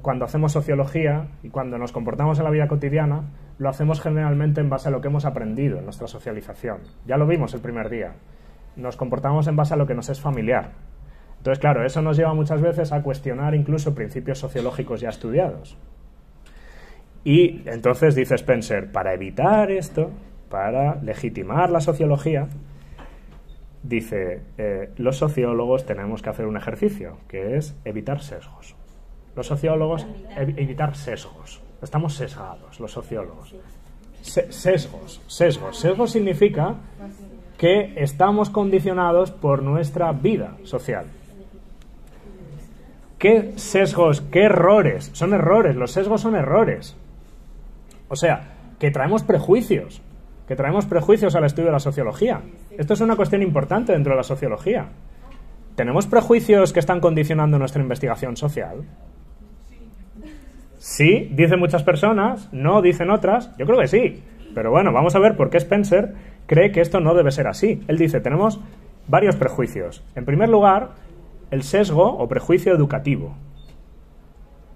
cuando hacemos sociología y cuando nos comportamos en la vida cotidiana, lo hacemos generalmente en base a lo que hemos aprendido en nuestra socialización. Ya lo vimos el primer día. Nos comportamos en base a lo que nos es familiar. Entonces, claro, eso nos lleva muchas veces a cuestionar incluso principios sociológicos ya estudiados. Y entonces dice Spencer, para evitar esto, para legitimar la sociología, dice, los sociólogos tenemos que hacer un ejercicio, que es evitar sesgos. Los sociólogos, evitar sesgos. Estamos sesgados, los sociólogos. Sesgos. Sesgos significa que estamos condicionados por nuestra vida social. ¿Qué sesgos? ¿Qué errores? Son errores, los sesgos son errores. O sea, que traemos prejuicios al estudio de la sociología. Esto es una cuestión importante dentro de la sociología. ¿Tenemos prejuicios que están condicionando nuestra investigación social? Sí, dicen muchas personas, no dicen otras, yo creo que sí. Pero bueno, vamos a ver por qué Spencer cree que esto no debe ser así. Él dice, tenemos varios prejuicios. En primer lugar, el sesgo o prejuicio educativo.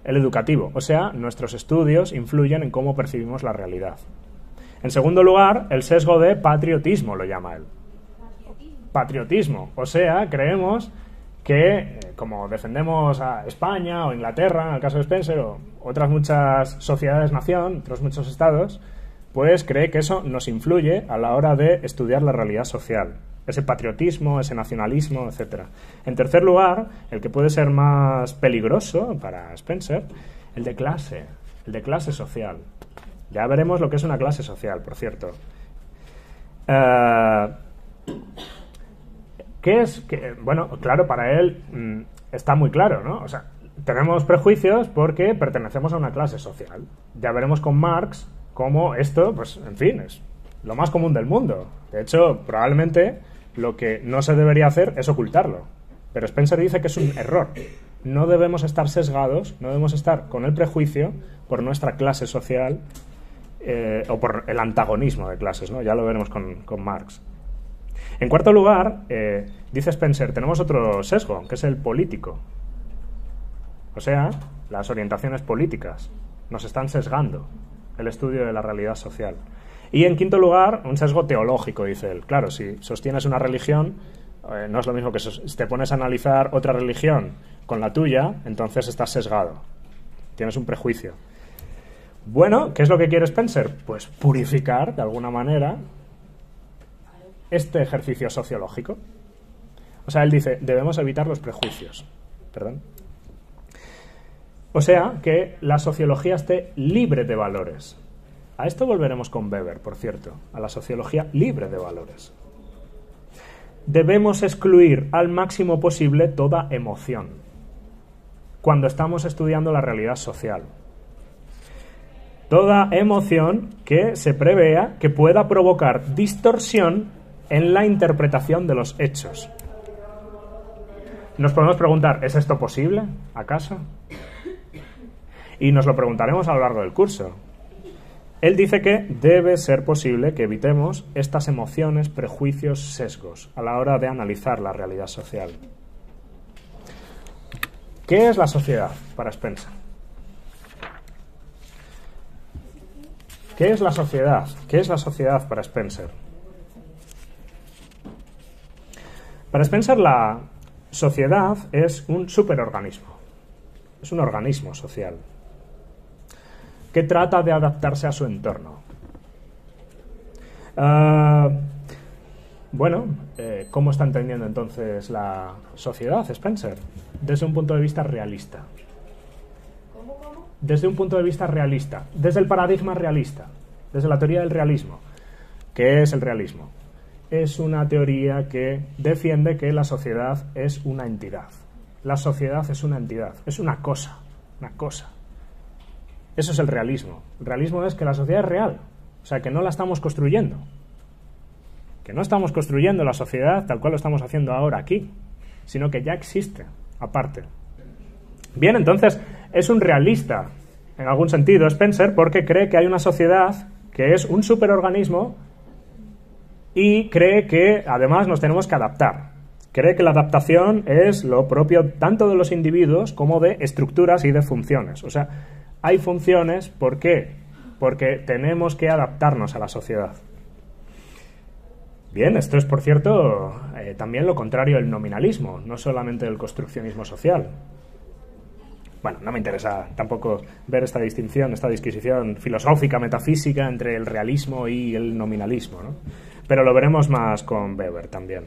El educativo, o sea, nuestros estudios influyen en cómo percibimos la realidad. En segundo lugar, el sesgo de patriotismo, lo llama él. Patriotismo, o sea, creemos que, como defendemos a España o Inglaterra, en el caso de Spencer, o otras muchas sociedades-nación, otros muchos estados, pues cree que eso nos influye a la hora de estudiar la realidad social. Ese patriotismo, ese nacionalismo, etc. En tercer lugar, el que puede ser más peligroso para Spencer, el de clase social. Ya veremos lo que es una clase social, por cierto. ¿Qué es? Bueno, claro, para él está muy claro, ¿no? O sea, tenemos prejuicios porque pertenecemos a una clase social. Ya veremos con Marx cómo esto, pues, en fin, es lo más común del mundo. De hecho, probablemente lo que no se debería hacer es ocultarlo. Pero Spencer dice que es un error. No debemos estar sesgados, no debemos estar con el prejuicio por nuestra clase social o por el antagonismo de clases, ¿no? Ya lo veremos con Marx. En cuarto lugar, dice Spencer, tenemos otro sesgo, que es el político. O sea, las orientaciones políticas nos están sesgando el estudio de la realidad social. Y en quinto lugar, un sesgo teológico, dice él. Claro, si sostienes una religión, No es lo mismo que si te pones a analizar otra religión con la tuya, entonces estás sesgado. Tienes un prejuicio. Bueno, ¿qué es lo que quiere Spencer? Pues purificar, de alguna manera, este ejercicio sociológico. O sea, él dice, debemos evitar los prejuicios. Perdón. O sea, que la sociología esté libre de valores. A esto volveremos con Weber, por cierto, a la sociología libre de valores. Debemos excluir al máximo posible toda emoción cuando estamos estudiando la realidad social. Toda emoción que se prevea que pueda provocar distorsión en la interpretación de los hechos. Nos podemos preguntar, ¿es esto posible, acaso? Y nos lo preguntaremos a lo largo del curso. Él dice que debe ser posible que evitemos estas emociones, prejuicios, sesgos a la hora de analizar la realidad social. ¿Qué es la sociedad para Spencer? ¿Qué es la sociedad? ¿Qué es la sociedad para Spencer? Para Spencer la sociedad es un superorganismo. Es un organismo social que trata de adaptarse a su entorno. ¿Cómo está entendiendo entonces la sociedad, Spencer? Desde un punto de vista realista. ¿Cómo? Desde un punto de vista realista, desde el paradigma realista, desde la teoría del realismo. ¿Qué es el realismo? Es una teoría que defiende que la sociedad es una entidad. La sociedad es una entidad, es una cosa. Eso es el realismo. El realismo es que la sociedad es real, o sea, que no la estamos construyendo. Que no estamos construyendo la sociedad tal cual lo estamos haciendo ahora aquí, sino que ya existe, aparte. Bien, entonces, es un realista, en algún sentido, Spencer, porque cree que hay una sociedad que es un superorganismo y cree que, además, nos tenemos que adaptar. Cree que la adaptación es lo propio tanto de los individuos como de estructuras y de funciones. O sea, hay funciones, ¿por qué? Porque tenemos que adaptarnos a la sociedad. Bien, esto es, por cierto, también lo contrario del nominalismo, no solamente del construccionismo social. Bueno, no me interesa tampoco ver esta distinción, esta disquisición filosófica, metafísica entre el realismo y el nominalismo, ¿no? Pero lo veremos más con Weber también.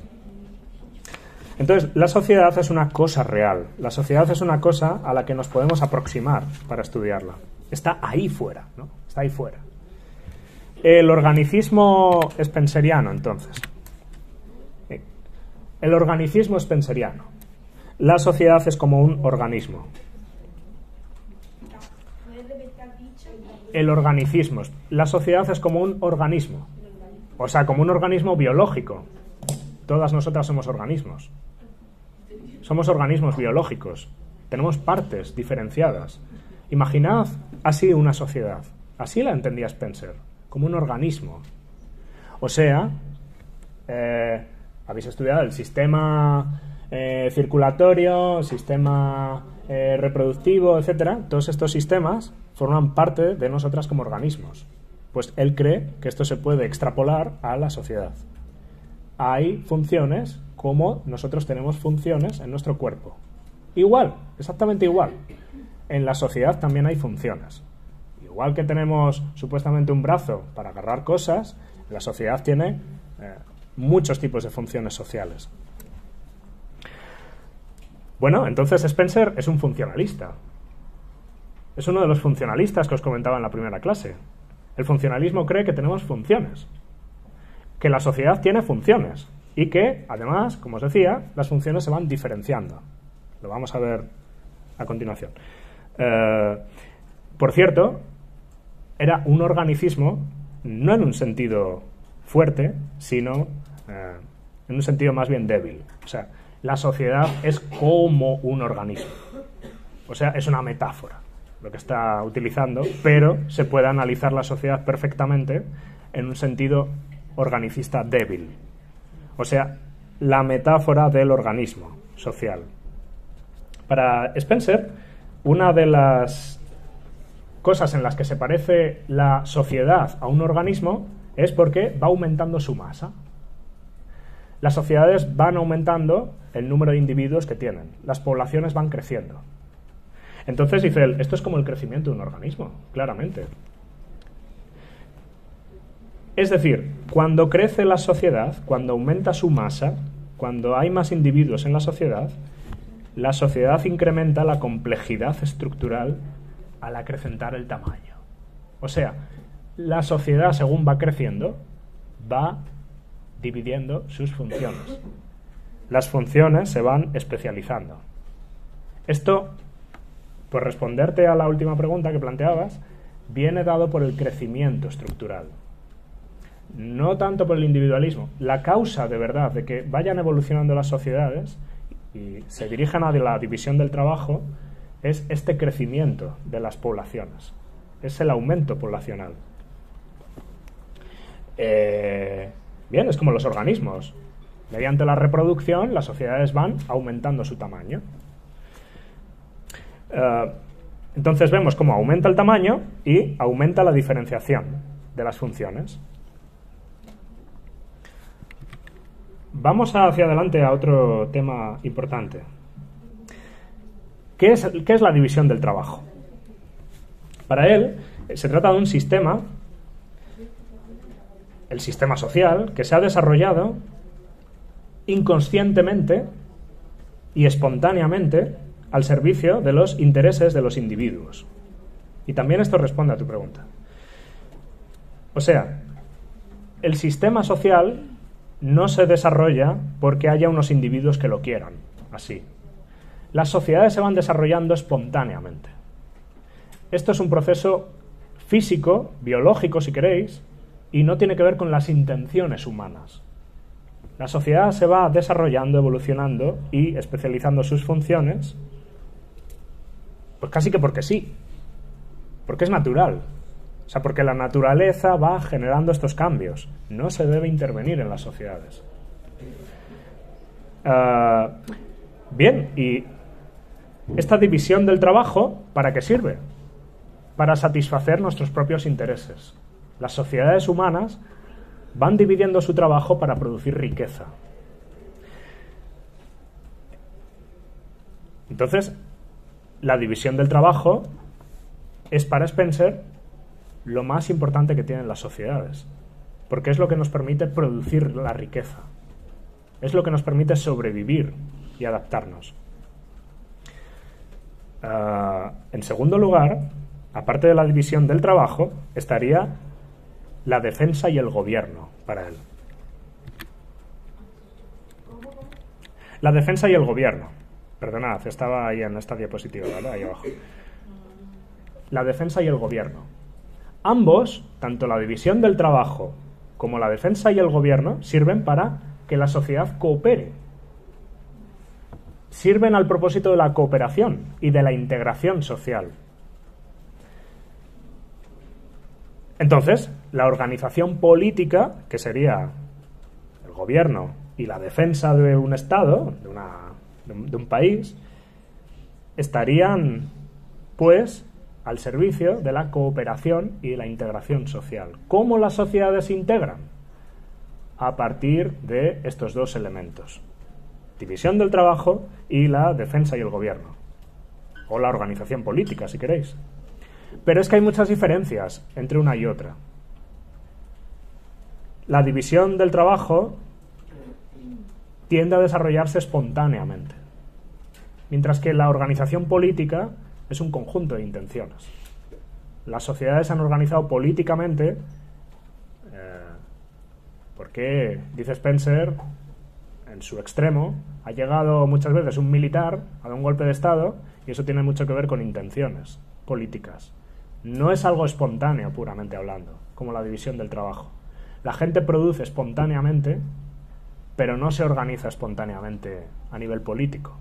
Entonces, la sociedad es una cosa real. La sociedad es una cosa a la que nos podemos aproximar para estudiarla. Está ahí fuera, ¿no? Está ahí fuera. El organicismo spenceriano, entonces. El organicismo spenceriano. La sociedad es como un organismo. El organicismo. La sociedad es como un organismo. O sea, como un organismo biológico. Todas nosotras somos organismos. Somos organismos biológicos. Tenemos partes diferenciadas. Imaginad así una sociedad. Así la entendía Spencer. Como un organismo. O sea, habéis estudiado el sistema circulatorio, sistema reproductivo, etcétera. Todos estos sistemas forman parte de nosotras como organismos. Pues él cree que esto se puede extrapolar a la sociedad. Hay funciones como nosotros tenemos funciones en nuestro cuerpo. Igual, exactamente igual. En la sociedad también hay funciones. Igual que tenemos supuestamente un brazo para agarrar cosas, la sociedad tiene muchos tipos de funciones sociales. Bueno, entonces Spencer es un funcionalista. Es uno de los funcionalistas que os comentaba en la primera clase. El funcionalismo cree que tenemos funciones, que la sociedad tiene funciones y que, además, como os decía, las funciones se van diferenciando. Lo vamos a ver a continuación. Por cierto, era un organicismo no en un sentido fuerte, sino en un sentido más bien débil. O sea, la sociedad es como un organismo. O sea, es una metáfora lo que está utilizando, pero se puede analizar la sociedad perfectamente en un sentido organicista débil. O sea, la metáfora del organismo social. Para Spencer, una de las cosas en las que se parece la sociedad a un organismo es porque va aumentando su masa. las sociedades van aumentando el número de individuos que tienen, las poblaciones van creciendo. Entonces dice él, esto es como el crecimiento de un organismo, claramente. Es decir, cuando crece la sociedad, cuando aumenta su masa, cuando hay más individuos en la sociedad incrementa la complejidad estructural al acrecentar el tamaño. O sea, la sociedad, según va creciendo, va dividiendo sus funciones. Las funciones se van especializando. Esto, por responderte a la última pregunta que planteabas, viene dado por el crecimiento estructural. No tanto por el individualismo. La causa, de verdad, de que vayan evolucionando las sociedades y se dirijan a la división del trabajo es este crecimiento de las poblaciones. Es el aumento poblacional. Bien, es como los organismos. Mediante la reproducción, las sociedades van aumentando su tamaño. Entonces vemos cómo aumenta el tamaño y aumenta la diferenciación de las funciones. Vamos hacia adelante a otro tema importante. ¿Qué es la división del trabajo? Para él, se trata de un sistema, el sistema social, que se ha desarrollado inconscientemente y espontáneamente al servicio de los intereses de los individuos. Y también esto responde a tu pregunta. O sea, el sistema social no se desarrolla porque haya unos individuos que lo quieran, así. Las sociedades se van desarrollando espontáneamente. Esto es un proceso físico, biológico, si queréis, y no tiene que ver con las intenciones humanas. La sociedad se va desarrollando, evolucionando y especializando sus funciones, pues casi que porque sí, porque es natural. O sea, porque la naturaleza va generando estos cambios. No se debe intervenir en las sociedades. Bien, y esta división del trabajo, ¿para qué sirve? Para satisfacer nuestros propios intereses. Las sociedades humanas van dividiendo su trabajo para producir riqueza. Entonces, la división del trabajo es para Spencer lo más importante que tienen las sociedades, porque es lo que nos permite producir la riqueza, es lo que nos permite sobrevivir y adaptarnos. En segundo lugar, aparte de la división del trabajo, estaría la defensa y el gobierno para él. La defensa y el gobierno. Perdonad, estaba ahí en esta diapositiva, ¿vale? Ahí abajo. La defensa y el gobierno. Ambos, tanto la división del trabajo como la defensa y el gobierno, sirven para que la sociedad coopere. Sirven al propósito de la cooperación y de la integración social. Entonces, la organización política, que sería el gobierno y la defensa de un Estado, de un país, estarían, pues, al servicio de la cooperación y de la integración social. ¿Cómo las sociedades se integran? A partir de estos dos elementos. División del trabajo y la defensa y el gobierno. O la organización política, si queréis. Pero es que hay muchas diferencias entre una y otra. La división del trabajo tiende a desarrollarse espontáneamente, mientras que la organización política es un conjunto de intenciones. Las sociedades se han organizado políticamente porque, dice Spencer, en su extremo, ha llegado muchas veces un militar a dar un golpe de Estado y eso tiene mucho que ver con intenciones políticas. No es algo espontáneo, puramente hablando, como la división del trabajo. La gente produce espontáneamente, pero no se organiza espontáneamente a nivel político,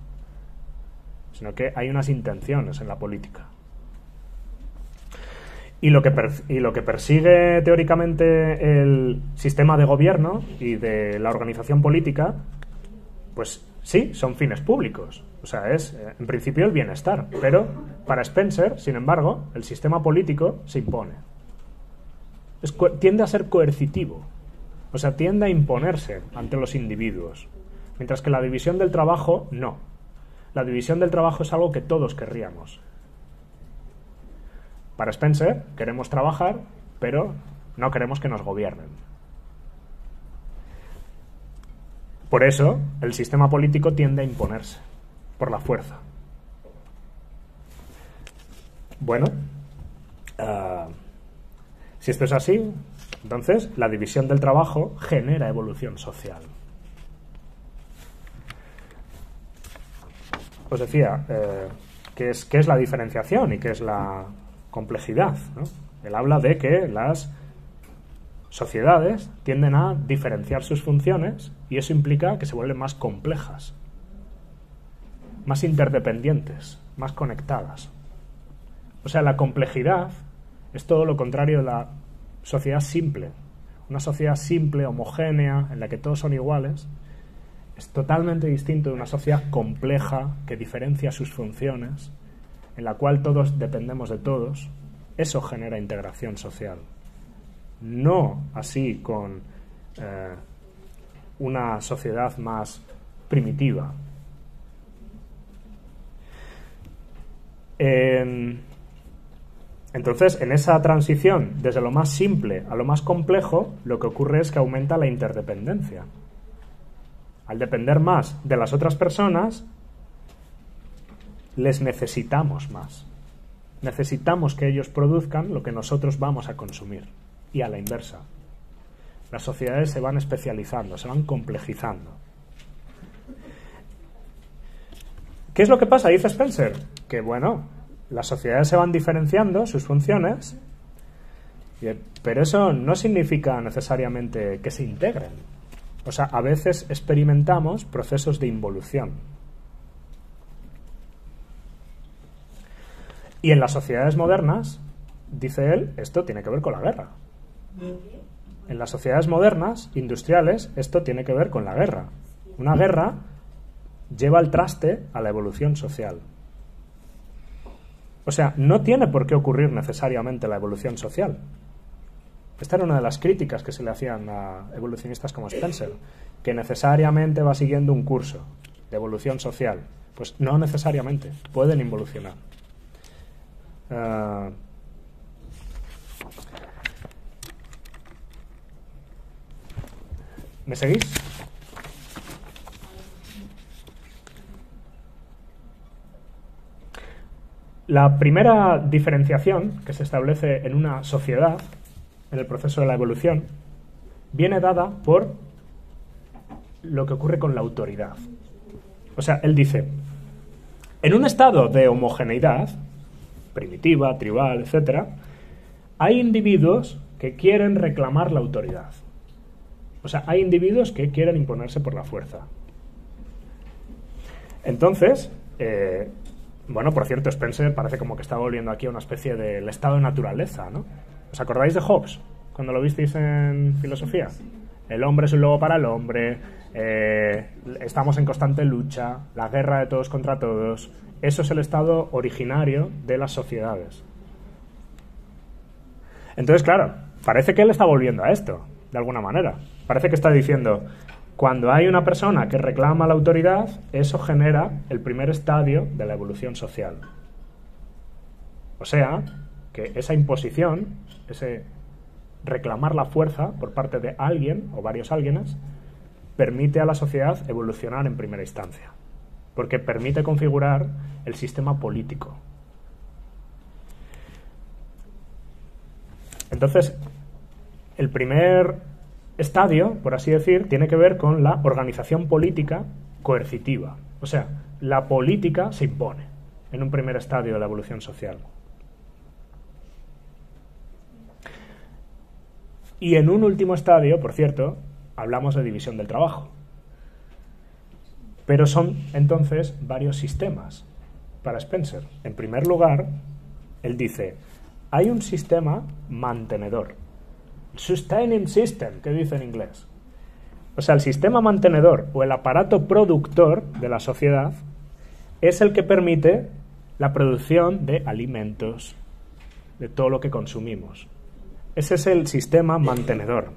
sino que hay unas intenciones en la política. Y lo que persigue teóricamente el sistema de gobierno y de la organización política, pues sí, son fines públicos. O sea, es en principio el bienestar. Pero para Spencer, sin embargo, el sistema político se impone. Tiende a ser coercitivo. O sea, tiende a imponerse ante los individuos. Mientras que la división del trabajo, no. La división del trabajo es algo que todos querríamos. Para Spencer, queremos trabajar, pero no queremos que nos gobiernen. Por eso, el sistema político tiende a imponerse, por la fuerza. Bueno, si esto es así, entonces la división del trabajo genera evolución social. Os decía, ¿qué es la diferenciación y qué es la complejidad, ¿no? Él habla de que las sociedades tienden a diferenciar sus funciones y eso implica que se vuelven más complejas, más interdependientes, más conectadas. O sea, la complejidad es todo lo contrario de la sociedad simple. Una sociedad simple, homogénea, en la que todos son iguales, es totalmente distinto de una sociedad compleja que diferencia sus funciones, en la cual todos dependemos de todos. Eso genera integración social. No así con una sociedad más primitiva. Entonces, en esa transición desde lo más simple a lo más complejo, lo que ocurre es que aumenta la interdependencia. Al depender más de las otras personas, les necesitamos más. Necesitamos que ellos produzcan lo que nosotros vamos a consumir. Y a la inversa. Las sociedades se van especializando, se van complejizando. ¿Qué es lo que pasa? Dice Spencer. Que bueno, las sociedades se van diferenciando sus funciones, pero eso no significa necesariamente que se integren. O sea, a veces experimentamos procesos de involución. Y en las sociedades modernas, dice él, esto tiene que ver con la guerra. En las sociedades modernas, industriales, esto tiene que ver con la guerra. Una guerra lleva al traste a la evolución social. O sea, no tiene por qué ocurrir necesariamente la evolución social. Esta era una de las críticas que se le hacían a evolucionistas como Spencer, que necesariamente va siguiendo un curso de evolución social. Pues no necesariamente, pueden involucionar. ¿Me seguís? La primera diferenciación que se establece en una sociedad, en el proceso de la evolución, viene dada por lo que ocurre con la autoridad. O sea, él dice, en un estado de homogeneidad, primitiva, tribal, etc., hay individuos que quieren reclamar la autoridad. O sea, hay individuos que quieren imponerse por la fuerza. Entonces, bueno, por cierto, Spencer parece como que está volviendo aquí a una especie del estado de naturaleza, ¿no? ¿Os acordáis de Hobbes, cuando lo visteis en filosofía? El hombre es un lobo para el hombre, estamos en constante lucha, la guerra de todos contra todos. Eso es el estado originario de las sociedades. Entonces, claro, parece que él está volviendo a esto, de alguna manera. Parece que está diciendo, cuando hay una persona que reclama la autoridad, eso genera el primer estadio de la evolución social. O sea, que esa imposición, ese reclamar la fuerza por parte de alguien o varios alguienes, permite a la sociedad evolucionar en primera instancia, porque permite configurar el sistema político. Entonces, el primer estadio, por así decir, tiene que ver con la organización política coercitiva. O sea, la política se impone en un primer estadio de la evolución social. Y en un último estadio, por cierto, hablamos de división del trabajo. Pero son entonces varios sistemas para Spencer. En primer lugar, él dice, hay un sistema mantenedor. Sustaining system, que dice en inglés. O sea, el sistema mantenedor o el aparato productor de la sociedad es el que permite la producción de alimentos, de todo lo que consumimos. Ese es el sistema mantenedor.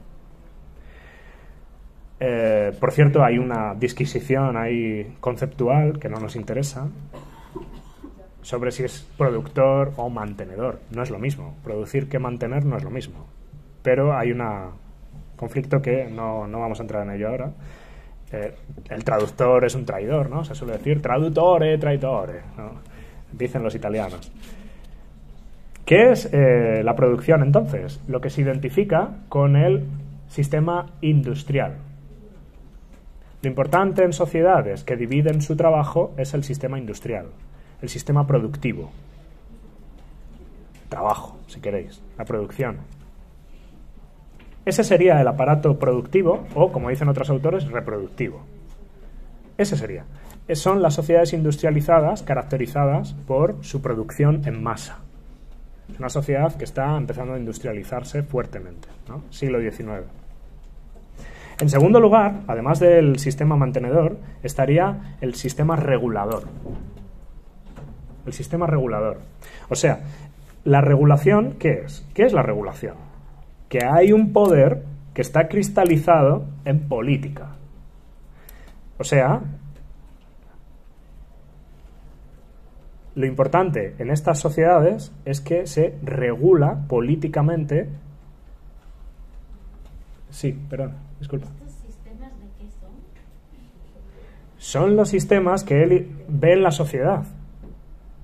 Por cierto, hay una disquisición ahí conceptual que no nos interesa sobre si es productor o mantenedor. No es lo mismo. Producir que mantener no es lo mismo. Pero hay un conflicto que no vamos a entrar en ello ahora. El traductor es un traidor, ¿no? Se suele decir traduttore, traitore, ¿no? Dicen los italianos. ¿Qué es la producción, entonces? Lo que se identifica con el sistema industrial. Lo importante en sociedades que dividen su trabajo es el sistema industrial, el sistema productivo. Trabajo, si queréis, la producción. Ese sería el aparato productivo, o, como dicen otros autores, reproductivo. Ese sería. Son las sociedades industrializadas caracterizadas por su producción en masa. Es una sociedad que está empezando a industrializarse fuertemente, ¿no? Siglo XIX. En segundo lugar, además del sistema mantenedor, estaría el sistema regulador. El sistema regulador. O sea, la regulación, ¿qué es? ¿Qué es la regulación? Que hay un poder que está cristalizado en política. O sea, lo importante en estas sociedades es que se regula políticamente. Sí, perdón, disculpa. ¿Estos sistemas de qué son? Son los sistemas que él ve en la sociedad.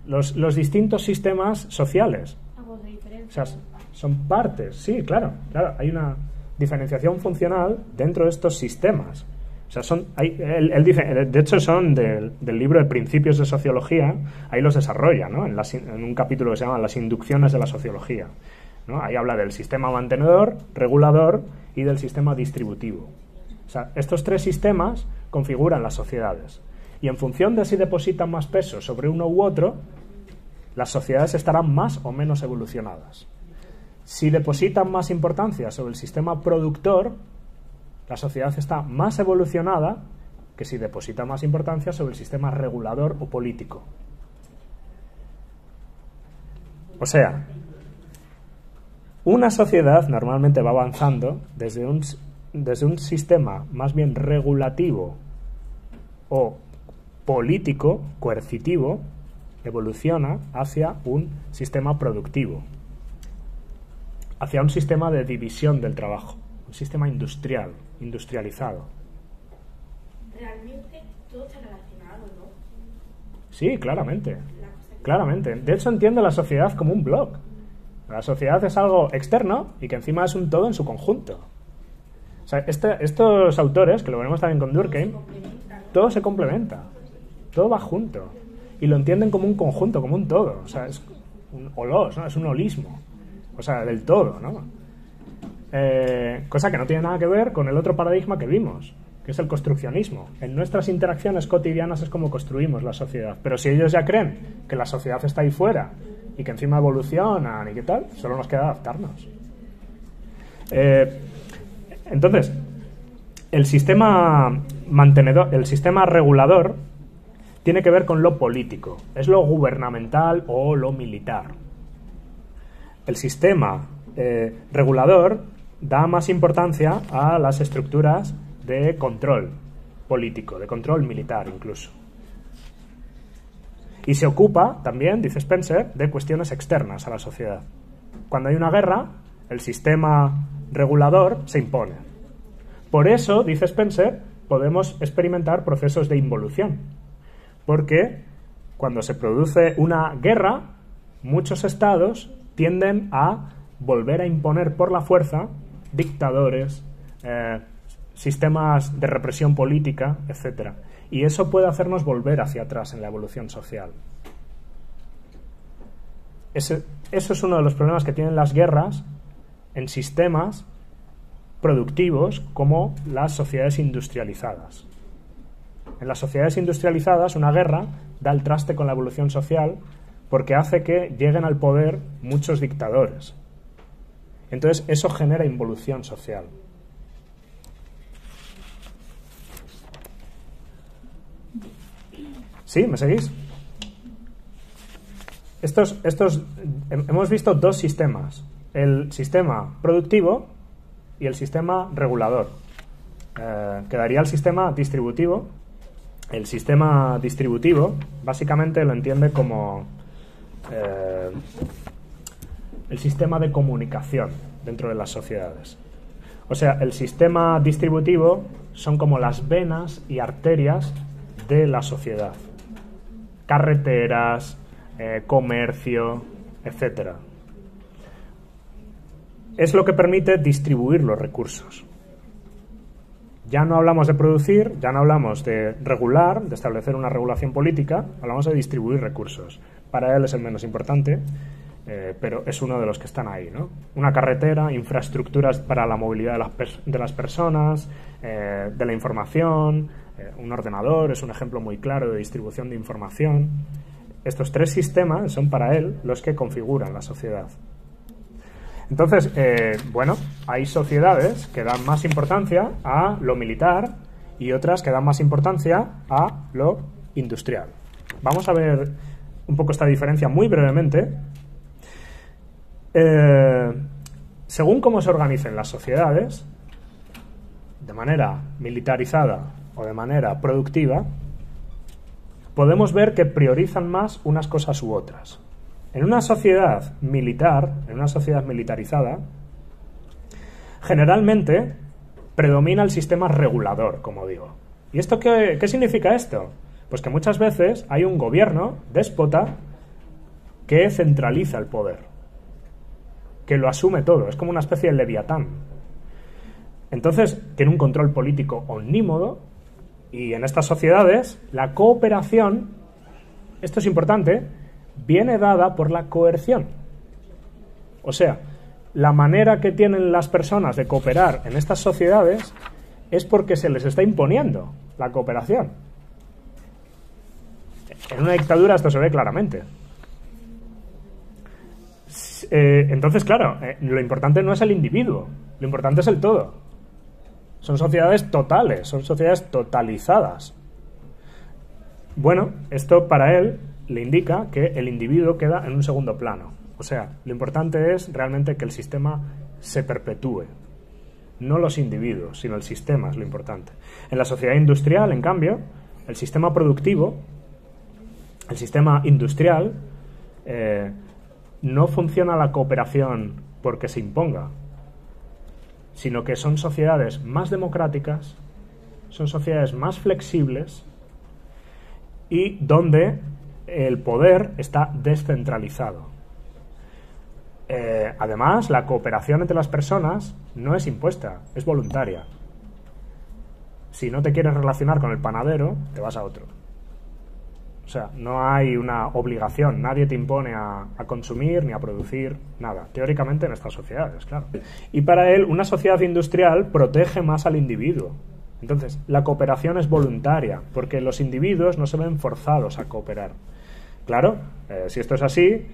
Los distintos sistemas sociales. Algo de O diferencia. sea, son partes, sí, claro. Hay una diferenciación funcional dentro de estos sistemas. O sea, él dice, de hecho son del libro de Principios de Sociología, ahí los desarrolla, ¿no? En un capítulo que se llama Las inducciones de la sociología, ¿no? Ahí habla del sistema mantenedor, regulador y del sistema distributivo. O sea, estos tres sistemas configuran las sociedades. Y en función de si depositan más peso sobre uno u otro, las sociedades estarán más o menos evolucionadas. Si depositan más importancia sobre el sistema productor, la sociedad está más evolucionada que si deposita más importancia sobre el sistema regulador o político. O sea, una sociedad normalmente va avanzando desde un sistema más bien regulativo o político, coercitivo, evoluciona hacia un sistema productivo, hacia un sistema de división del trabajo, un sistema industrializado. Realmente todo está relacionado, ¿no? Sí, claramente. La cosa que- Claramente. De hecho, entiende la sociedad como un bloque. La sociedad es algo externo y que encima es un todo en su conjunto. O sea, estos autores, que lo veremos también con Durkheim, todo se complementa. Todo va junto. Y lo entienden como un conjunto, como un todo. O sea, es un holos, ¿no? Es un holismo. O sea, del todo, ¿no? Cosa que no tiene nada que ver con el otro paradigma que vimos, que es el construccionismo. En nuestras interacciones cotidianas es como construimos la sociedad. Pero si ellos ya creen que la sociedad está ahí fuera y que encima evolucionan y qué tal, solo nos queda adaptarnos. Entonces, el sistema mantenedor, el sistema regulador, tiene que ver con lo político. Es lo gubernamental o lo militar. El sistema regulador da más importancia a las estructuras de control político, de control militar incluso. Y se ocupa también, dice Spencer, de cuestiones externas a la sociedad. Cuando hay una guerra, el sistema regulador se impone. Por eso, dice Spencer, podemos experimentar procesos de involución. Porque cuando se produce una guerra, muchos estados tienden a volver a imponer por la fuerza dictadores, sistemas de represión política, etc. Y eso puede hacernos volver hacia atrás en la evolución social. Eso es uno de los problemas que tienen las guerras en sistemas productivos como las sociedades industrializadas. En las sociedades industrializadas, una guerra da el traste con la evolución social porque hace que lleguen al poder muchos dictadores. Entonces, eso genera involución social. ¿Sí? ¿Me seguís? Hemos visto dos sistemas. El sistema productivo y el sistema regulador. quedaría el sistema distributivo. El sistema distributivo básicamente lo entiende como el sistema de comunicación dentro de las sociedades. O sea, el sistema distributivo son como las venas y arterias de la sociedad. Carreteras, comercio, etcétera. Es lo que permite distribuir los recursos. Ya no hablamos de producir, ya no hablamos de regular, de establecer una regulación política, hablamos de distribuir recursos. Para él es el menos importante, pero es uno de los que están ahí, ¿no? Una carretera, infraestructuras para la movilidad de las personas, de la información, un ordenador es un ejemplo muy claro de distribución de información. Estos tres sistemas son para él los que configuran la sociedad. Entonces, bueno, hay sociedades que dan más importancia a lo militar y otras que dan más importancia a lo industrial. Vamos a ver un poco esta diferencia muy brevemente. Según cómo se organicen las sociedades, de manera militarizada o de manera productiva, podemos ver que priorizan más unas cosas u otras. En una sociedad militar, en una sociedad militarizada, generalmente predomina el sistema regulador, como digo. ¿Y esto qué significa esto? Pues que muchas veces hay un gobierno déspota que centraliza el poder, que lo asume todo, es como una especie de leviatán. Entonces, tiene un control político omnímodo y en estas sociedades la cooperación, esto es importante, viene dada por la coerción. O sea, la manera que tienen las personas de cooperar en estas sociedades es porque se les está imponiendo la cooperación. En una dictadura esto se ve claramente. Entonces, claro, lo importante no es el individuo, lo importante es el todo. Son sociedades totales, son sociedades totalizadas. Bueno, esto para él le indica que el individuo queda en un segundo plano. O sea, lo importante es realmente que el sistema se perpetúe. No los individuos, sino el sistema es lo importante. En la sociedad industrial, en cambio, el sistema productivo, el sistema industrial, no funciona la cooperación porque se imponga, sino que son sociedades más democráticas, son sociedades más flexibles y donde el poder está descentralizado. Además, la cooperación entre las personas no es impuesta, es voluntaria. Si no te quieres relacionar con el panadero, te vas a otro. O sea, no hay una obligación, nadie te impone a consumir ni a producir nada, teóricamente en estas sociedades, claro. Y para él, una sociedad industrial protege más al individuo. Entonces, la cooperación es voluntaria, porque los individuos no se ven forzados a cooperar. Claro, si esto es así,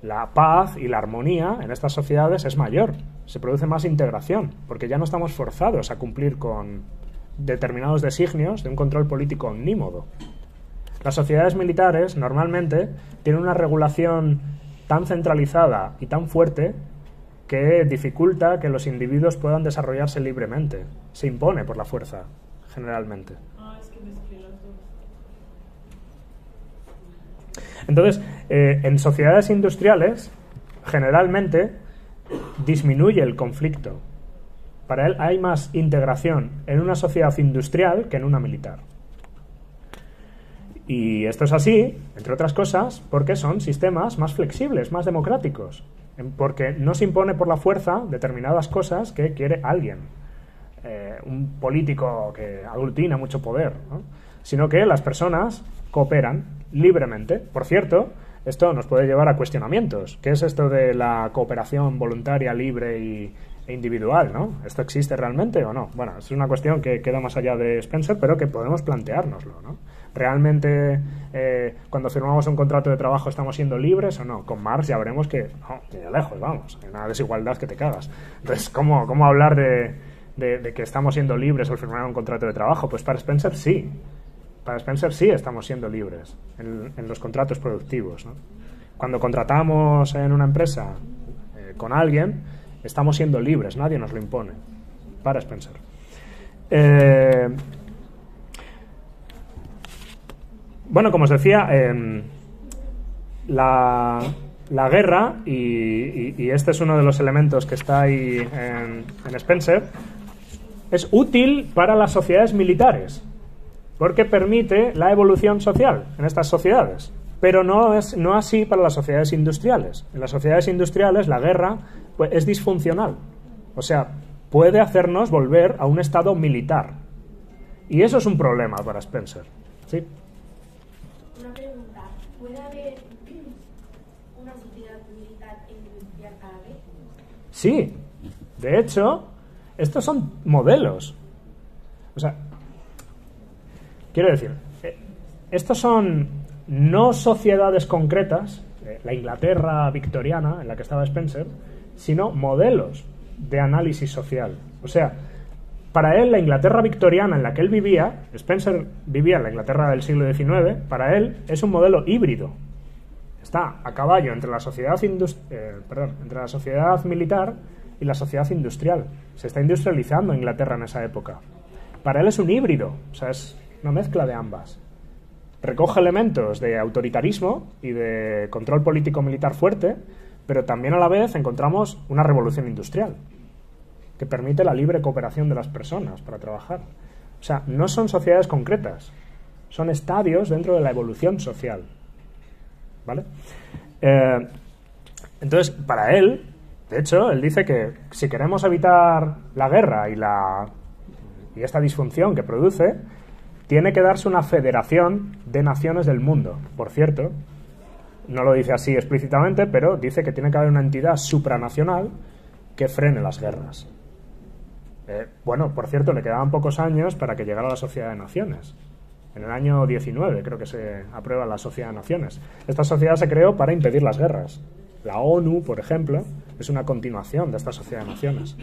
la paz y la armonía en estas sociedades es mayor, se produce más integración, porque ya no estamos forzados a cumplir con determinados designios de un control político omnímodo. Las sociedades militares normalmente tienen una regulación tan centralizada y tan fuerte que dificulta que los individuos puedan desarrollarse libremente. Se impone por la fuerza, generalmente. Es que mezclé las dos. Entonces, en sociedades industriales, generalmente disminuye el conflicto. Para él hay más integración en una sociedad industrial que en una militar. Y esto es así, entre otras cosas, porque son sistemas más flexibles, más democráticos. Porque no se impone por la fuerza determinadas cosas que quiere alguien. Un político que aglutina mucho poder, ¿no? Sino que las personas cooperan libremente. Por cierto, esto nos puede llevar a cuestionamientos. ¿Qué es esto de la cooperación voluntaria, libre e individual, ¿no? ¿Esto existe realmente o no? Bueno, es una cuestión que queda más allá de Spencer, pero que podemos planteárnoslo, ¿no? ¿Realmente cuando firmamos un contrato de trabajo estamos siendo libres o no? Con Marx ya veremos que no, ni de lejos, vamos, hay una desigualdad que te cagas. Entonces, ¿cómo hablar de que estamos siendo libres al firmar un contrato de trabajo? Pues para Spencer sí. Para Spencer sí estamos siendo libres en los contratos productivos, ¿no? Cuando contratamos en una empresa con alguien, estamos siendo libres, nadie nos lo impone. para Spencer. Bueno, como os decía, la guerra, y este es uno de los elementos que está ahí en Spencer, es útil para las sociedades militares, porque permite la evolución social en estas sociedades, pero no así para las sociedades industriales. En las sociedades industriales la guerra pues, es disfuncional, o sea, puede hacernos volver a un estado militar, y eso es un problema para Spencer. ¿Sí? Una pregunta, ¿puede haber una sociedad militar e industrial a la vez? Sí, de hecho, estos son modelos. O sea, quiero decir, estos son no sociedades concretas, la Inglaterra victoriana en la que estaba Spencer, sino modelos de análisis social. O sea, para él, la Inglaterra victoriana en la que él vivía, Spencer vivía en la Inglaterra del siglo XIX, para él es un modelo híbrido. Está a caballo entre la sociedad entre la sociedad militar y la sociedad industrial. Se está industrializando Inglaterra en esa época. Para él es un híbrido, o sea, es una mezcla de ambas. Recoge elementos de autoritarismo y de control político-militar fuerte, pero también a la vez encontramos una revolución industrial que permite la libre cooperación de las personas para trabajar. O sea, no son sociedades concretas, son estadios dentro de la evolución social. ¿Vale? Entonces, para él, de hecho, él dice que si queremos evitar la guerra y esta disfunción que produce, tiene que darse una federación de naciones del mundo. Por cierto, no lo dice así explícitamente, pero dice que tiene que haber una entidad supranacional que frene las guerras. Bueno, por cierto, le quedaban pocos años para que llegara la Sociedad de Naciones. En el año 19 creo que se aprueba la Sociedad de Naciones. Esta sociedad se creó para impedir las guerras. La ONU, por ejemplo, es una continuación de esta Sociedad de Naciones.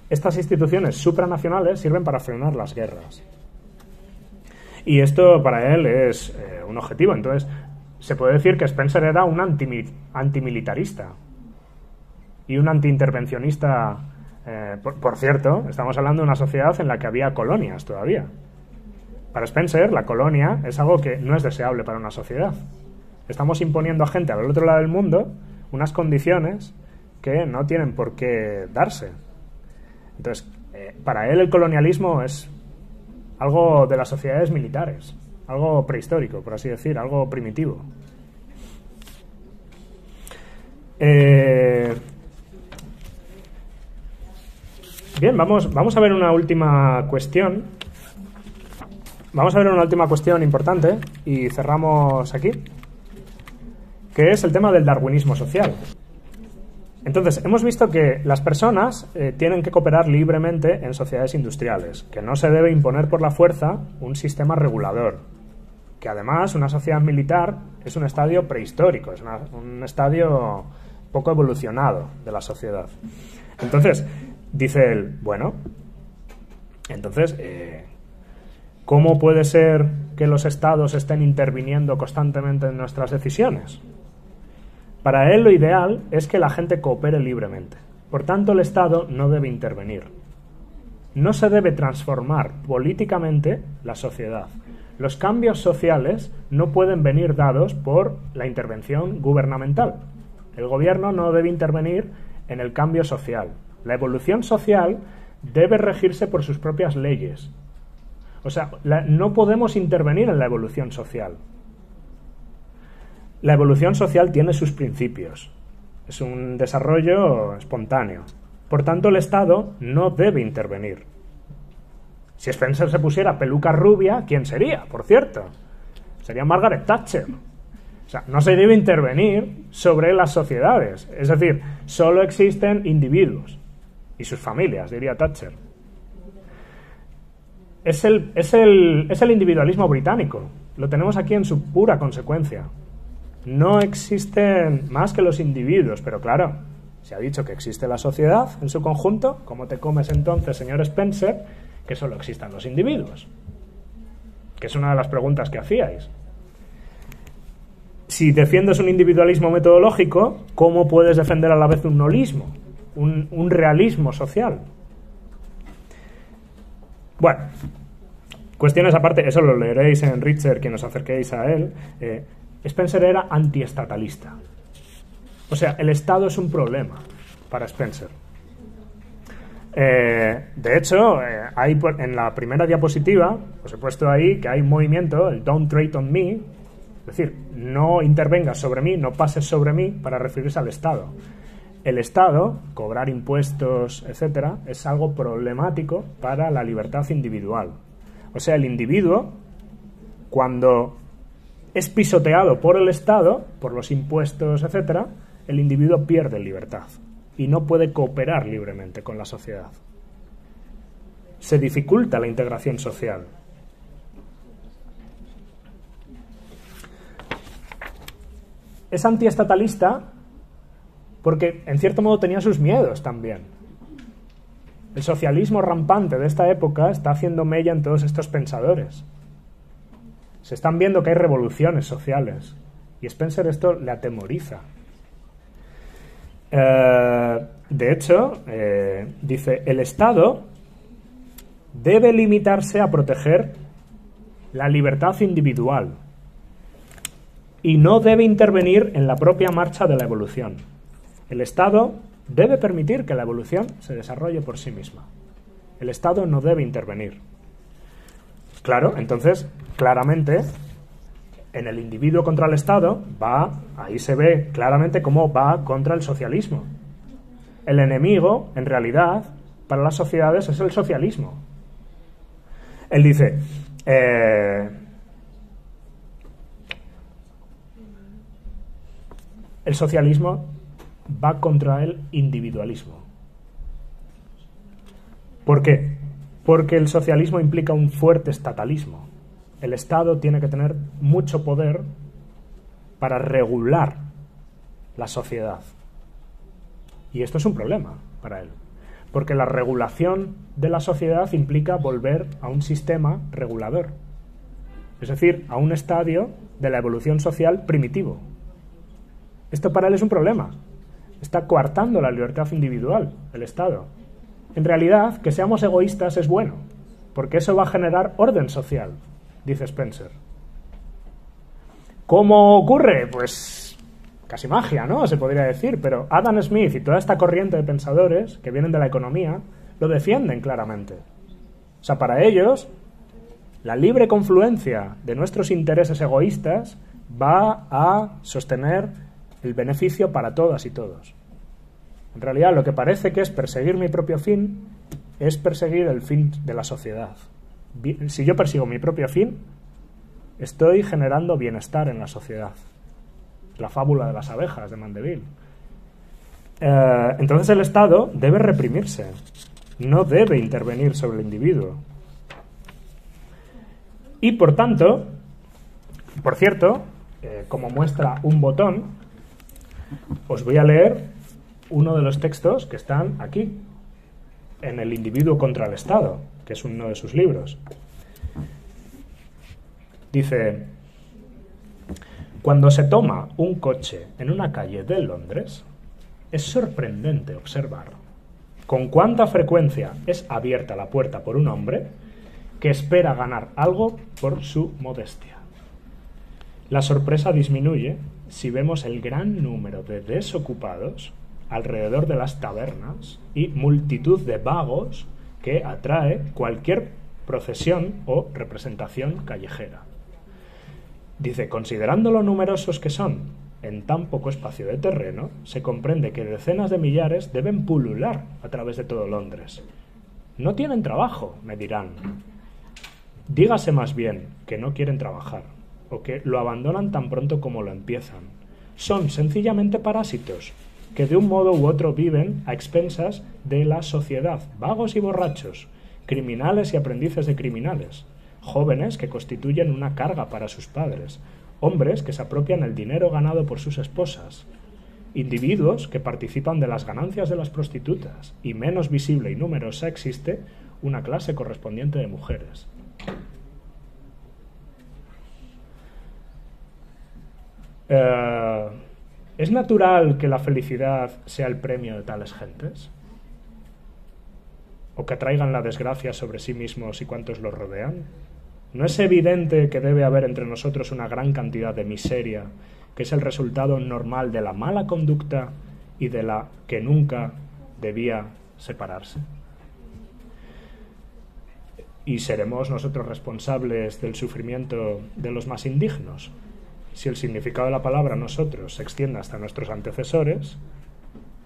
Estas instituciones supranacionales sirven para frenar las guerras. Y esto para él es un objetivo. Entonces, se puede decir que Spencer era un antimilitarista y un antiintervencionista. Por cierto, estamos hablando de una sociedad en la que había colonias todavía. Para Spencer, la colonia es algo que no es deseable para una sociedad. Estamos imponiendo a gente al otro lado del mundo unas condiciones que no tienen por qué darse. Entonces, para él el colonialismo es algo de las sociedades militares, algo prehistórico, por así decir, algo primitivo. Bien, vamos a ver una última cuestión. Vamos a ver una última cuestión importante y cerramos aquí, que es el tema del darwinismo social. Entonces, hemos visto que las personas tienen que cooperar libremente en sociedades industriales, que no se debe imponer por la fuerza un sistema regulador, que además una sociedad militar es un estadio prehistórico, es un estadio poco evolucionado de la sociedad. Entonces, dice él, bueno, entonces, ¿cómo puede ser que los estados estén interviniendo constantemente en nuestras decisiones? Para él lo ideal es que la gente coopere libremente. Por tanto, el Estado no debe intervenir. No se debe transformar políticamente la sociedad. Los cambios sociales no pueden venir dados por la intervención gubernamental. El gobierno no debe intervenir en el cambio social. La evolución social debe regirse por sus propias leyes. O sea, no podemos intervenir en la evolución social. La evolución social tiene sus principios. Es un desarrollo espontáneo. Por tanto, el Estado no debe intervenir. Si Spencer se pusiera peluca rubia, ¿quién sería, por cierto? Sería Margaret Thatcher. O sea, no se debe intervenir sobre las sociedades. Es decir, solo existen individuos y sus familias, diría Thatcher. Es el individualismo británico. Lo tenemos aquí en su pura consecuencia. No existen más que los individuos, pero claro, se ha dicho que existe la sociedad en su conjunto. ¿Cómo te comes entonces, señor Spencer, que solo existan los individuos? Que es una de las preguntas que hacíais. Si defiendes un individualismo metodológico, ¿cómo puedes defender a la vez un holismo, un realismo social? Bueno, cuestiones aparte, eso lo leeréis en Richer, quien os acerquéis a él. Spencer era antiestatalista. O sea, el Estado es un problema para Spencer. De hecho, hay en la primera diapositiva, os he puesto ahí que hay un movimiento, el Don't Trade on Me, es decir, no intervengas sobre mí, no pases sobre mí, para referirse al Estado. El Estado, cobrar impuestos, etcétera, es algo problemático para la libertad individual. O sea, el individuo, cuando es pisoteado por el Estado, por los impuestos, etcétera, el individuo pierde libertad y no puede cooperar libremente con la sociedad. Se dificulta la integración social. Es antiestatalista porque, en cierto modo, tenía sus miedos también. El socialismo rampante de esta época está haciendo mella en todos estos pensadores. Se están viendo que hay revoluciones sociales y Spencer esto le atemoriza. De hecho, dice, el Estado debe limitarse a proteger la libertad individual y no debe intervenir en la propia marcha de la evolución. El Estado debe permitir que la evolución se desarrolle por sí misma. El Estado no debe intervenir. Claro, entonces, claramente, en el individuo contra el Estado ahí se ve claramente cómo va contra el socialismo. El enemigo, en realidad, para las sociedades es el socialismo. Él dice, el socialismo va contra el individualismo. ¿Por qué? Porque el socialismo implica un fuerte estatalismo. El Estado tiene que tener mucho poder para regular la sociedad. Y esto es un problema para él, porque la regulación de la sociedad implica volver a un sistema regulador, es decir, a un estadio de la evolución social primitivo. Esto para él es un problema. Está coartando la libertad individual, el Estado. En realidad, que seamos egoístas es bueno, porque eso va a generar orden social, dice Spencer. ¿Cómo ocurre? Pues casi magia, ¿no? Se podría decir, pero Adam Smith y toda esta corriente de pensadores que vienen de la economía lo defienden claramente. O sea, para ellos, la libre confluencia de nuestros intereses egoístas va a sostener el beneficio para todas y todos. En realidad, lo que parece que es perseguir mi propio fin es perseguir el fin de la sociedad. Si yo persigo mi propio fin, estoy generando bienestar en la sociedad. La fábula de las abejas de Mandeville. Entonces el Estado debe reprimirse, no debe intervenir sobre el individuo. Y por tanto, por cierto, como muestra un botón, os voy a leer uno de los textos que están aquí, en El individuo contra el Estado, que es uno de sus libros. Dice: cuando se toma un coche en una calle de Londres, es sorprendente observar con cuánta frecuencia es abierta la puerta por un hombre que espera ganar algo por su modestia. La sorpresa disminuye si vemos el gran número de desocupados alrededor de las tabernas y multitud de vagos que atrae cualquier procesión o representación callejera. Dice, considerando lo numerosos que son en tan poco espacio de terreno, se comprende que decenas de millares deben pulular a través de todo Londres. No tienen trabajo, me dirán. Dígase más bien que no quieren trabajar, o que lo abandonan tan pronto como lo empiezan. Son sencillamente parásitos, que de un modo u otro viven a expensas de la sociedad, vagos y borrachos, criminales y aprendices de criminales, jóvenes que constituyen una carga para sus padres, hombres que se apropian el dinero ganado por sus esposas, individuos que participan de las ganancias de las prostitutas, y menos visible y numerosa existe una clase correspondiente de mujeres. ¿Es natural que la felicidad sea el premio de tales gentes? o que traigan la desgracia sobre sí mismos y cuantos los rodean? ¿No es evidente que debe haber entre nosotros una gran cantidad de miseria, que es el resultado normal de la mala conducta y de la que nunca debía separarse? ¿Y seremos nosotros responsables del sufrimiento de los más indignos? Si el significado de la palabra nosotros se extiende hasta nuestros antecesores,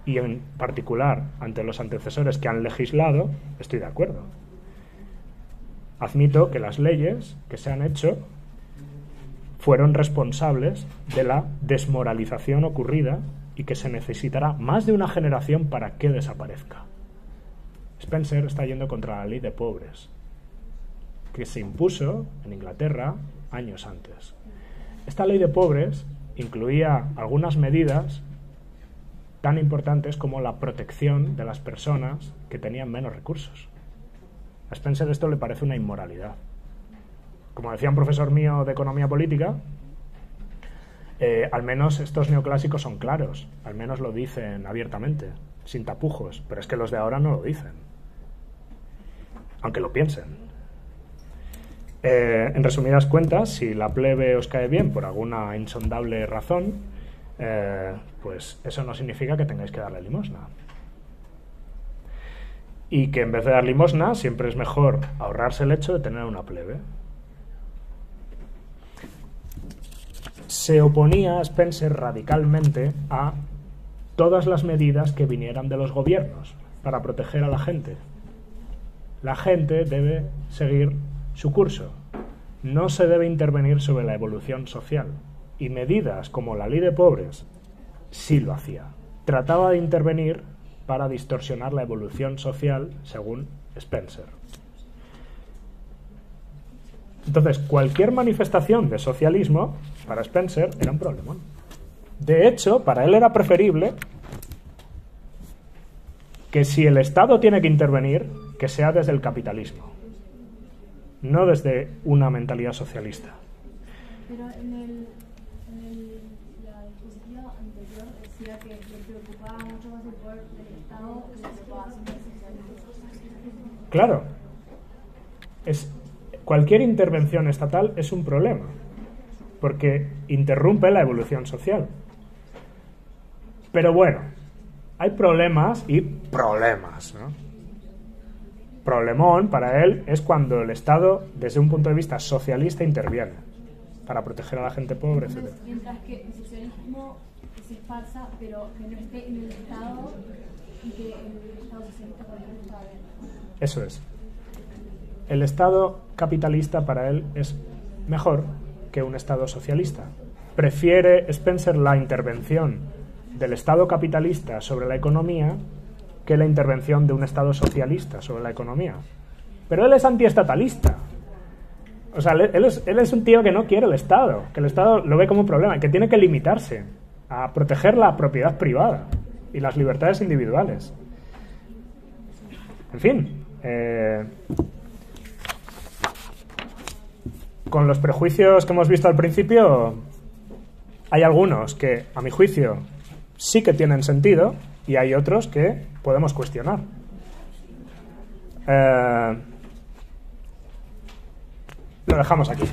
y en particular ante los antecesores que han legislado, estoy de acuerdo. Admito que las leyes que se han hecho fueron responsables de la desmoralización ocurrida y que se necesitará más de una generación para que desaparezca. Spencer está yendo contra la ley de pobres, que se impuso en Inglaterra años antes. Esta ley de pobres incluía algunas medidas tan importantes como la protección de las personas que tenían menos recursos. A Spencer esto le parece una inmoralidad. Como decía un profesor mío de economía política, al menos estos neoclásicos son claros, al menos lo dicen abiertamente, sin tapujos, pero es que los de ahora no lo dicen, aunque lo piensen. En resumidas cuentas, si la plebe os cae bien por alguna insondable razón, pues eso no significa que tengáis que darle limosna. Y que en vez de dar limosna, siempre es mejor ahorrarse el hecho de tener una plebe. Se oponía Spencer radicalmente a todas las medidas que vinieran de los gobiernos para proteger a la gente. La gente debe seguir su curso. No se debe intervenir sobre la evolución social. Y medidas como la ley de pobres sí lo hacía. Trataba de intervenir para distorsionar la evolución social, según Spencer. Entonces, cualquier manifestación de socialismo, para Spencer, era un problema. De hecho, para él era preferible que si el Estado tiene que intervenir, que sea desde el capitalismo, no desde una mentalidad socialista. Pero la dispositiva anterior decía que le preocupaba mucho más el poder del Estado que la propagación del socialismo. Claro. Cualquier intervención estatal es un problema, porque interrumpe la evolución social. Pero bueno, hay problemas y problemas, ¿no? Problemón para él es cuando el Estado, desde un punto de vista socialista, interviene para proteger a la gente pobre, etc. Mientras que el socialismo se esparza, pero que no esté en el Estado y que el Estado socialista por ejemplo está bien. Eso es. El Estado capitalista para él es mejor que un Estado socialista. Prefiere Spencer la intervención del Estado capitalista sobre la economía que la intervención de un Estado socialista sobre la economía. Pero él es antiestatalista. O sea, él es un tío que no quiere el Estado, que el Estado lo ve como un problema, que tiene que limitarse a proteger la propiedad privada y las libertades individuales. En fin, con los prejuicios que hemos visto al principio, hay algunos que, a mi juicio, sí que tienen sentido y hay otros que podemos cuestionar. Lo dejamos aquí.